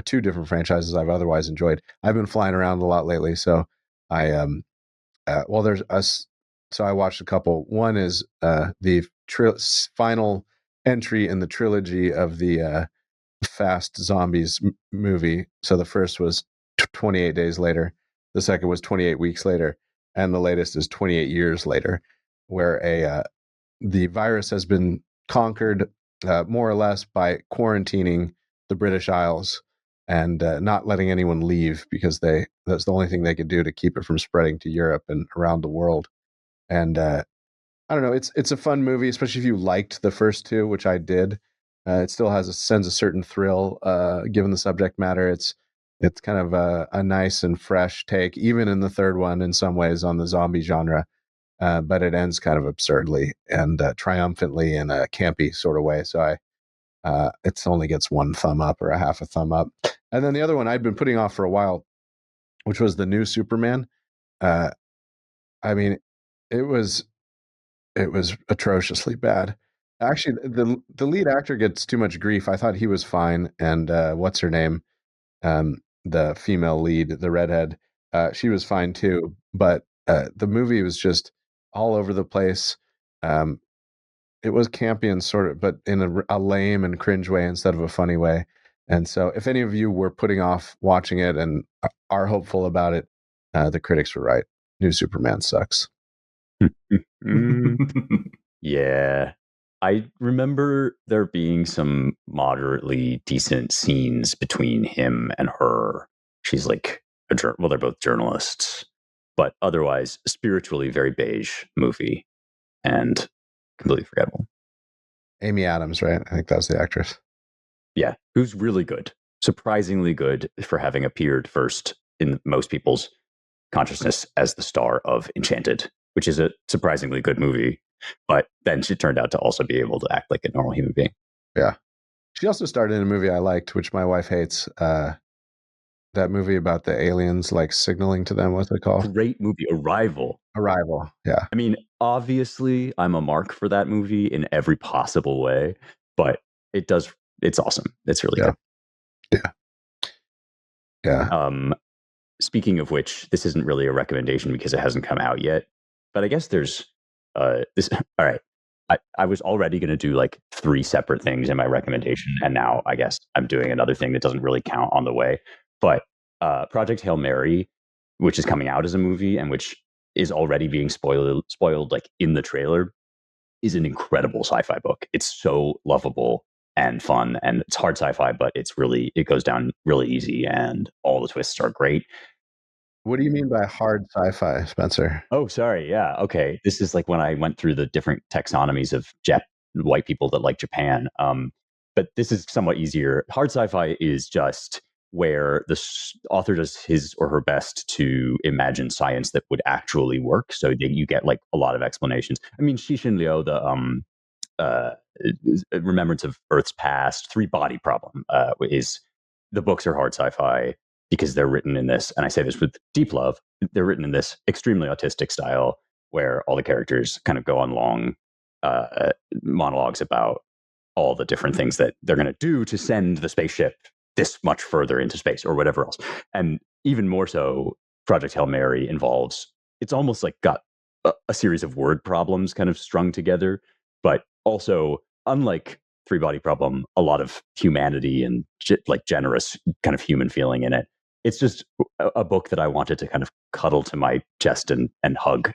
two different franchises I've otherwise enjoyed. I've been flying around a lot lately, so I there's us. So I watched a couple. One is the final entry in the trilogy of the Fast Zombies movie. So the first was 28 days later, the second was 28 weeks later, and the latest is 28 years later, where the virus has been conquered more or less by quarantining the British Isles and not letting anyone leave because that's the only thing they could do to keep it from spreading to Europe and around the world. And I don't know, it's a fun movie, especially if you liked the first two, which I did. It still sends a certain thrill, given the subject matter. It's kind of a nice and fresh take, even in the third one, in some ways, on the zombie genre. But it ends kind of absurdly and triumphantly in a campy sort of way. So it only gets one thumb up or a half a thumb up. And then the other one I'd been putting off for a while, which was the new Superman. I mean, it was atrociously bad. Actually, the lead actor gets too much grief. I thought he was fine, and what's her name, the female lead, the redhead, she was fine too. But the movie was just all over the place. It was campy and sort of, but in a lame and cringe way instead of a funny way. And so, if any of you were putting off watching it and are hopeful about it, the critics were right. New Superman sucks. Yeah. I remember there being some moderately decent scenes between him and her. She's like they're both journalists, but otherwise spiritually very beige movie and completely forgettable. Amy Adams, right? I think that was the actress. Yeah, who's really good. Surprisingly good for having appeared first in most people's consciousness as the star of Enchanted, which is a surprisingly good movie. But then she turned out to also be able to act like a normal human being. Yeah. She also starred in a movie I liked, which my wife hates. That movie about the aliens, like signaling to them. What's it called? Great movie, Arrival. Arrival. Yeah. I mean, obviously, I'm a mark for that movie in every possible way, but it's awesome. It's really good. Yeah. Speaking of which, this isn't really a recommendation because it hasn't come out yet, but I guess there's this. All right. I was already going to do like 3 separate things in my recommendation, and now I guess I'm doing another thing that doesn't really count on the way. But Project Hail Mary, which is coming out as a movie and which is already being spoiled like in the trailer, is an incredible sci-fi book. It's so lovable. and fun, and it's hard sci-fi, but it goes down really easy, and all the twists are great. What do you mean by hard sci-fi, Spencer? Oh, sorry. Yeah. Okay. This is like when I went through the different taxonomies of white people that like Japan. But this is somewhat easier. Hard sci-fi is just where the author does his or her best to imagine science that would actually work. So you get like a lot of explanations. I mean, Cixin Liu, the Remembrance of Earth's Past, Three Body Problem, is the books are hard sci-fi because they're written in this, and I say this with deep love, they're written in this extremely autistic style where all the characters kind of go on long monologues about all the different things that they're going to do to send the spaceship this much further into space or whatever else. And even more so, Project Hail Mary it's almost like got a series of word problems kind of strung together, but also, unlike Three Body Problem, a lot of humanity and like generous kind of human feeling in it. It's just a book that I wanted to kind of cuddle to my chest and hug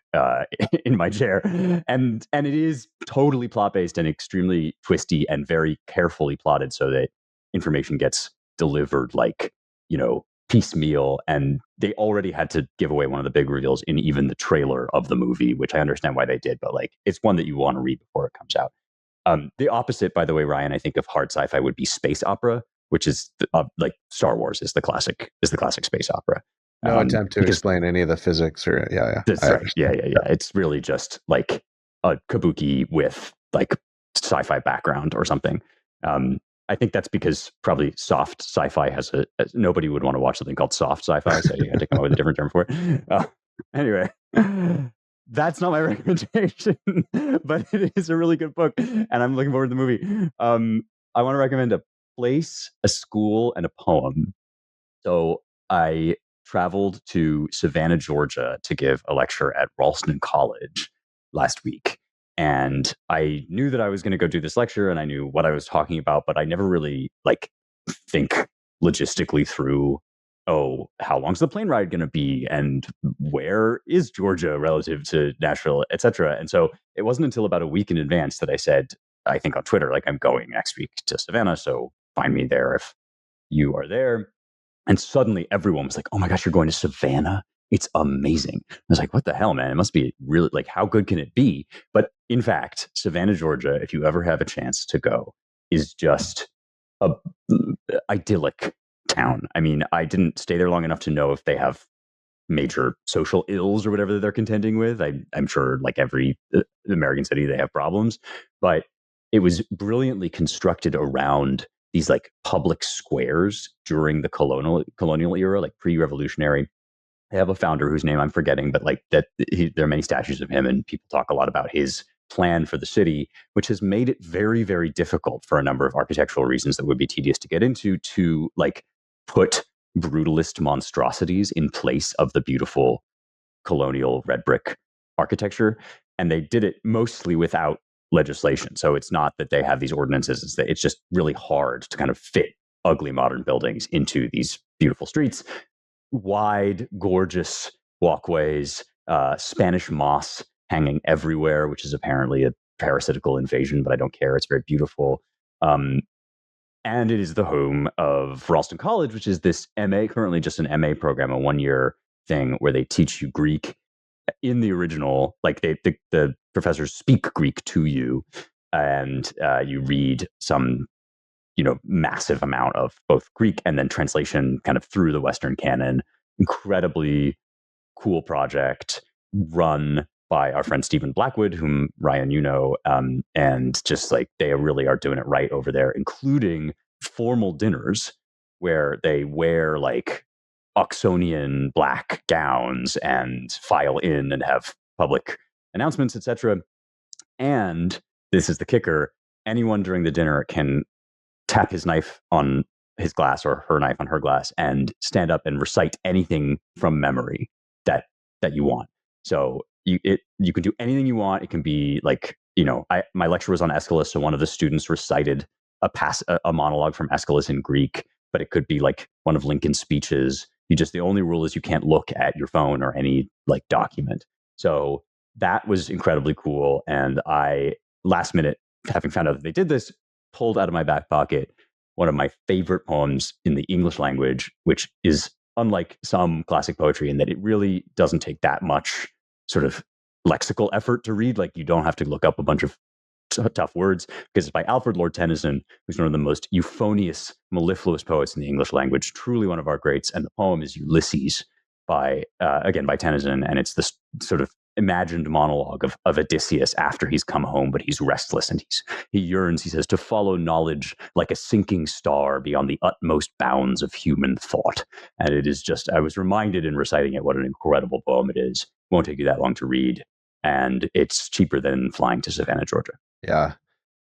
in my chair. And it is totally plot based and extremely twisty and very carefully plotted so that information gets delivered like, piecemeal. And they already had to give away one of the big reveals in even the trailer of the movie, which I understand why they did, but like it's one that you want to read before it comes out. The opposite, by the way, Ryan, I think of hard sci-fi would be space opera, which is like Star Wars is the classic space opera. No attempt to explain any of the physics or yeah. That's right. Yeah. It's really just like a kabuki with like sci-fi background or something. I think that's because probably soft sci-fi nobody would want to watch something called soft sci-fi, so you had to come up with a different term for it. Anyway, that's not my recommendation, but it is a really good book, and I'm looking forward to the movie. I want to recommend a place, a school, and a poem. So I traveled to Savannah, Georgia to give a lecture at Ralston College last week. And I knew that I was going to go do this lecture and I knew what I was talking about, but I never really think logistically through, how long's the plane ride going to be? And where is Georgia relative to Nashville, et cetera? And so it wasn't until about a week in advance that I said, I think on Twitter, like, I'm going next week to Savannah, so find me there if you are there. And suddenly everyone was like, oh my gosh, you're going to Savannah? It's amazing. I was like, what the hell, man? It must be really, like, how good can it be? But in fact, Savannah, Georgia, if you ever have a chance to go, is just a idyllic town. I mean, I didn't stay there long enough to know if they have major social ills or whatever they're contending with. I'm sure, like every American city, they have problems. But it was brilliantly constructed around these like public squares during the colonial era, like pre-revolutionary. They have a founder whose name I'm forgetting, but like that, there are many statues of him, and people talk a lot about his plan for the city, which has made it very, very difficult for a number of architectural reasons that would be tedious to get into, to like put brutalist monstrosities in place of the beautiful colonial red brick architecture. And they did it mostly without legislation. So it's not that they have these ordinances, it's that it's just really hard to kind of fit ugly modern buildings into these beautiful streets. Wide, gorgeous walkways, Spanish moss hanging everywhere, which is apparently a parasitical invasion, but I don't care. It's very beautiful. And it is the home of Ralston College, which is this currently just an MA program, a 1-year thing where they teach you Greek in the original, like the professors speak Greek to you, and you read some massive amount of both Greek and then translation kind of through the Western canon. Incredibly cool project run by our friend Stephen Blackwood, whom Ryan, and just like they really are doing it right over there, including formal dinners where they wear like Oxonian black gowns and file in and have public announcements, etc. And this is the kicker: anyone during the dinner can tap his knife on his glass or her knife on her glass and stand up and recite anything from memory that you want. So you can do anything you want. It can be like, my lecture was on Aeschylus, so one of the students recited a monologue from Aeschylus in Greek, but it could be like one of Lincoln's speeches. The only rule is you can't look at your phone or any like document. So that was incredibly cool. And I, last minute, having found out that they did this, pulled out of my back pocket one of my favorite poems in the English language, which is unlike some classic poetry in that it really doesn't take that much sort of lexical effort to read. Like, you don't have to look up a bunch of tough words, because it's by Alfred Lord Tennyson, who's one of the most euphonious, mellifluous poets in the English language, truly one of our greats. And the poem is Ulysses by Tennyson, and it's this sort of imagined monologue of Odysseus after he's come home, but he's restless and he yearns, he says, to follow knowledge like a sinking star beyond the utmost bounds of human thought. And it is just, I was reminded in reciting it what an incredible poem it is. Won't take you that long to read, and it's cheaper than flying to Savannah, Georgia. Yeah.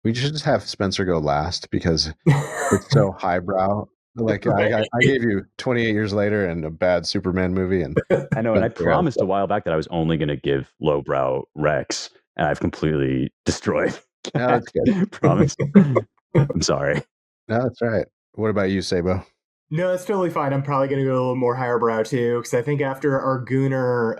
We should just have Spencer go last because it's so highbrow. Like, Right. I gave you 28 Years Later and a bad Superman movie. And I know, and I promised a while back that I was only going to give lowbrow Rex, and I've completely destroyed. No, that's good. Promise. I'm sorry. No, that's right. What about you, Sabo? No, that's totally fine. I'm probably going to go a little more higher brow too, because I think after our Gooner,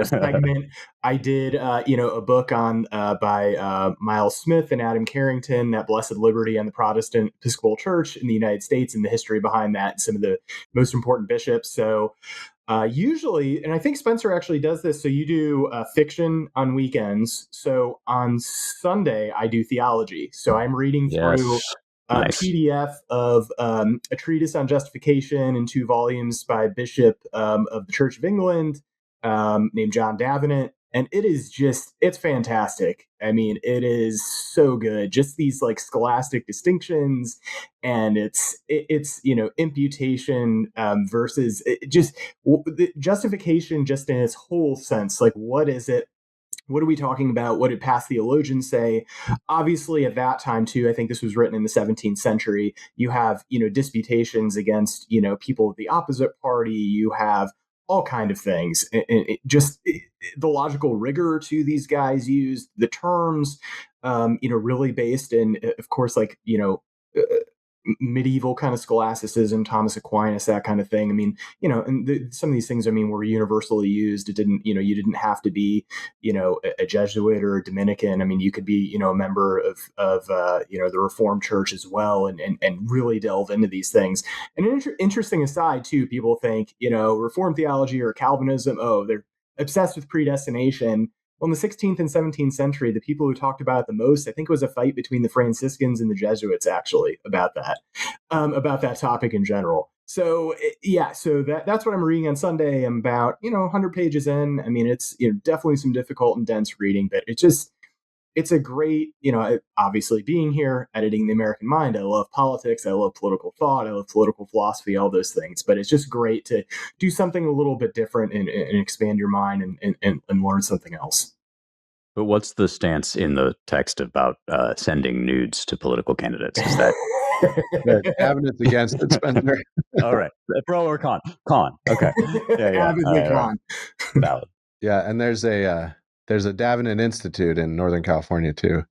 segment, I did, a book on by Miles Smith and Adam Carrington, that Blessed Liberty and the Protestant Episcopal Church in the United States, and the history behind that, and some of the most important bishops. So usually, and I think Spencer actually does this, so you do fiction on weekends. So on Sunday, I do theology. So I'm reading through Nice. PDF of a treatise on justification in 2 volumes by a bishop of the Church of England named John Davenant. And it is it's fantastic. I mean, it is so good. Just these like scholastic distinctions, and it's imputation versus the justification just in its whole sense. Like, what is it? What are we talking about? What did past theologians say? Obviously, at that time, too, I think this was written in the 17th century. You have, disputations against, people of the opposite party. You have all kind of things. The logical rigor to these guys used, the terms, really based in, of course, like, medieval kind of scholasticism, Thomas Aquinas, that kind of thing. I mean, and some of these things, I mean, were universally used. It didn't, you didn't have to be, a Jesuit or a Dominican. I mean, you could be, a member of the Reformed Church as well, and really delve into these things. And an interesting aside too, people think, Reformed theology or Calvinism, they're obsessed with predestination. Well, in the 16th and 17th century, the people who talked about it the most, I think it was a fight between the Franciscans and the Jesuits, actually, about that topic in general. So, so that's what I'm reading on Sunday. I'm about, 100 pages in. I mean, it's, definitely some difficult and dense reading, but it's a great, obviously being here, editing the American Mind. I love politics. I love political thought. I love political philosophy, all those things. But it's just great to do something a little bit different and expand your mind and learn something else. But what's the stance in the text about sending nudes to political candidates? Is that the evidence against it, Spencer? all right? Pro or con? Con. Okay. Yeah. Avidly con. Valid. Yeah, and there's a Davenant Institute in Northern California too,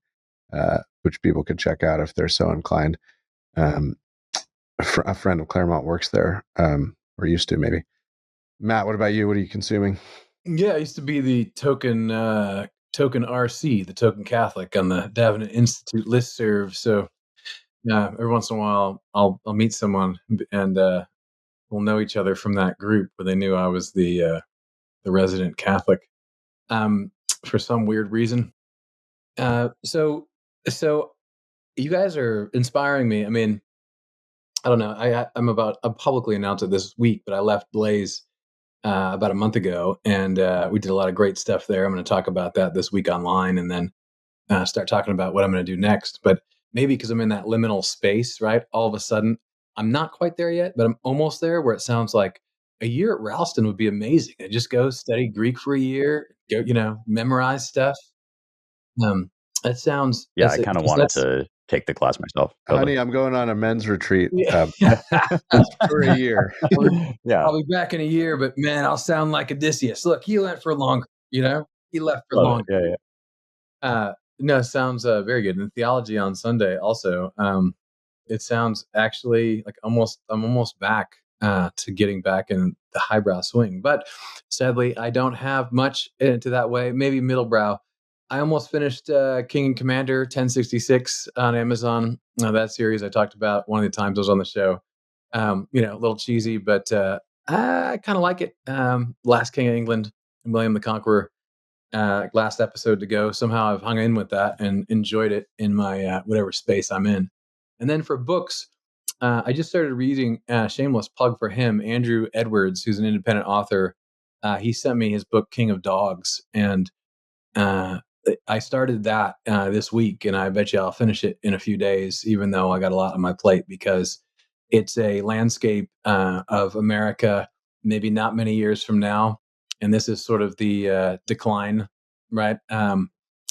which people could check out if they're so inclined. A friend of Claremont works there, or used to, maybe. Matt, what about you? What are you consuming? Yeah, I used to be the token RC, the token Catholic on the Davenant Institute listserv. So every once in a while, I'll meet someone and we'll know each other from that group where they knew I was the resident Catholic. For some weird reason. So you guys are inspiring me. I mean, I don't know. I'll publicly announce it this week, but I left Blaze about a month ago, and we did a lot of great stuff there. I'm going to talk about that this week online, and then start talking about what I'm going to do next. But maybe because I'm in that liminal space, right? All of a sudden, I'm not quite there yet, but I'm almost there, where it sounds like a year at Ralston would be amazing. I just go study Greek for a year, go, memorize stuff. That sounds. Yeah, I kind of wanted to take the class myself. Honey, I'm going on a men's retreat Yeah. for a year. I'll be back in a year, but man, I'll sound like Odysseus. Look, he went for longer, he left for longer. Yeah. No, sounds very good. And theology on Sunday also. It sounds actually like I'm almost back to getting back in the highbrow swing. But sadly, I don't have much into that way. Maybe middlebrow. I almost finished King and Commander 1066 on Amazon. That series I talked about one of the times I was on the show. A little cheesy, but I kind of like it. Last King of England, William the Conqueror. Last episode to go. Somehow I've hung in with that and enjoyed it in my whatever space I'm in. And then for books, I just started reading, shameless plug for him, Andrew Edwards, who's an independent author. He sent me his book, King of Dogs. And I started that this week, and I bet you I'll finish it in a few days, even though I got a lot on my plate, because it's a landscape of America, maybe not many years from now. And this is sort of the decline, right?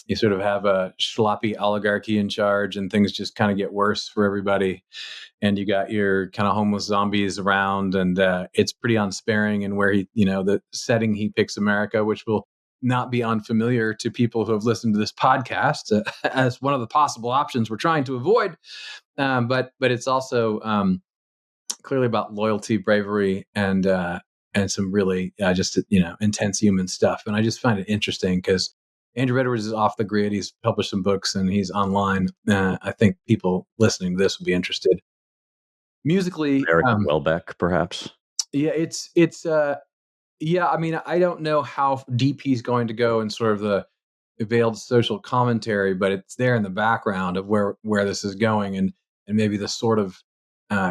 You sort of have a sloppy oligarchy in charge, and things just kind of get worse for everybody. And you got your kind of homeless zombies around, and it's pretty unsparing in where the setting he picks America, which will not be unfamiliar to people who have listened to this podcast as one of the possible options we're trying to avoid. But it's also clearly about loyalty, bravery, and some really just intense human stuff. And I just find it interesting because Andrew Edwards is off the grid. He's published some books and he's online. I think people listening to this would be interested. Musically, Eric Welbeck, perhaps. Yeah, it's yeah. I mean, I don't know how deep he's going to go in sort of the veiled social commentary, but it's there in the background of where this is going, and maybe the sort of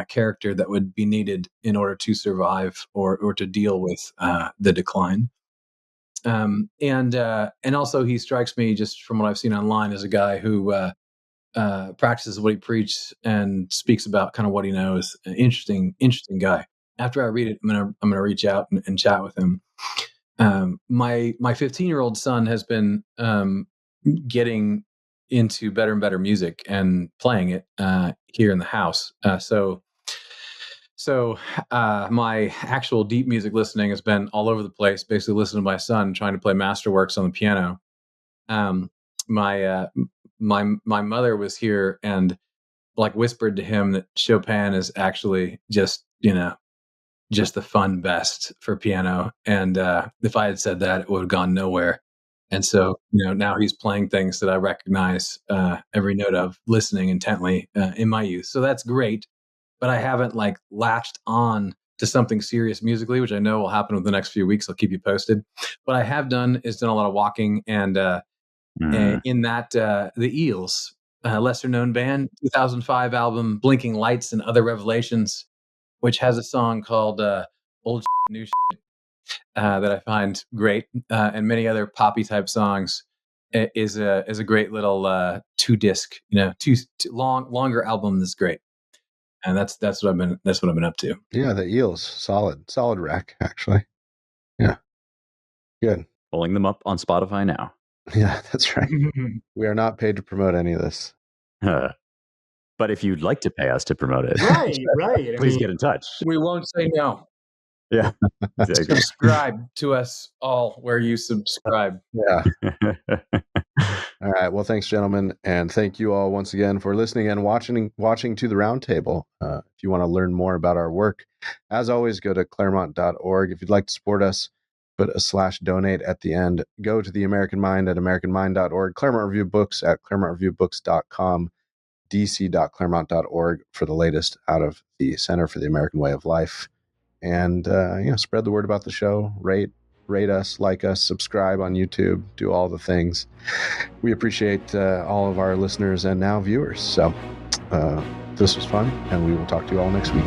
character that would be needed in order to survive or to deal with the decline. And also he strikes me, just from what I've seen online, as a guy who practices what he preaches and speaks about kind of what he knows. An interesting guy. After I read it, I'm gonna reach out and chat with him. My 15-year-old son has been getting into better and better music and playing it here in the house. So my actual deep music listening has been all over the place. Basically, listening to my son trying to play masterworks on the piano. My mother was here and like whispered to him that Chopin is actually just the fun best for piano. And if I had said that, it would have gone nowhere. And so, now he's playing things that I recognize every note of, listening intently in my youth. So that's great. But I haven't latched on to something serious musically, which I know will happen over the next few weeks. I'll keep you posted. What I have done is done a lot of walking, and in that, the Eels, lesser known band, 2005 album Blinking Lights and Other Revelations, which has a song called Old Shit, New Shit, that I find great, and many other poppy type songs. Is a great little 2-disc, longer album that's great. And that's what I've been up to. Yeah, the Eels, solid rec, actually. Yeah, good. Pulling them up on Spotify now. Yeah, that's right. We are not paid to promote any of this. But if you'd like to pay us to promote it, right. Please get in touch. We won't say no. Yeah, exactly. Subscribe to us all where you subscribe. Yeah. All right. Well, thanks, gentlemen, and thank you all once again for listening and watching to the Roundtable. If you want to learn more about our work, as always, go to Claremont.org. If you'd like to support us, put a /donate at the end. Go to the American Mind at AmericanMind.org, Claremont Review Books at ClaremontReviewBooks.com, dc.claremont.org for the latest out of the Center for the American Way of Life. And spread the word about the show. Rate us, like us, subscribe on YouTube, do all the things. We appreciate all of our listeners and now viewers. So this was fun, and we will talk to you all next week.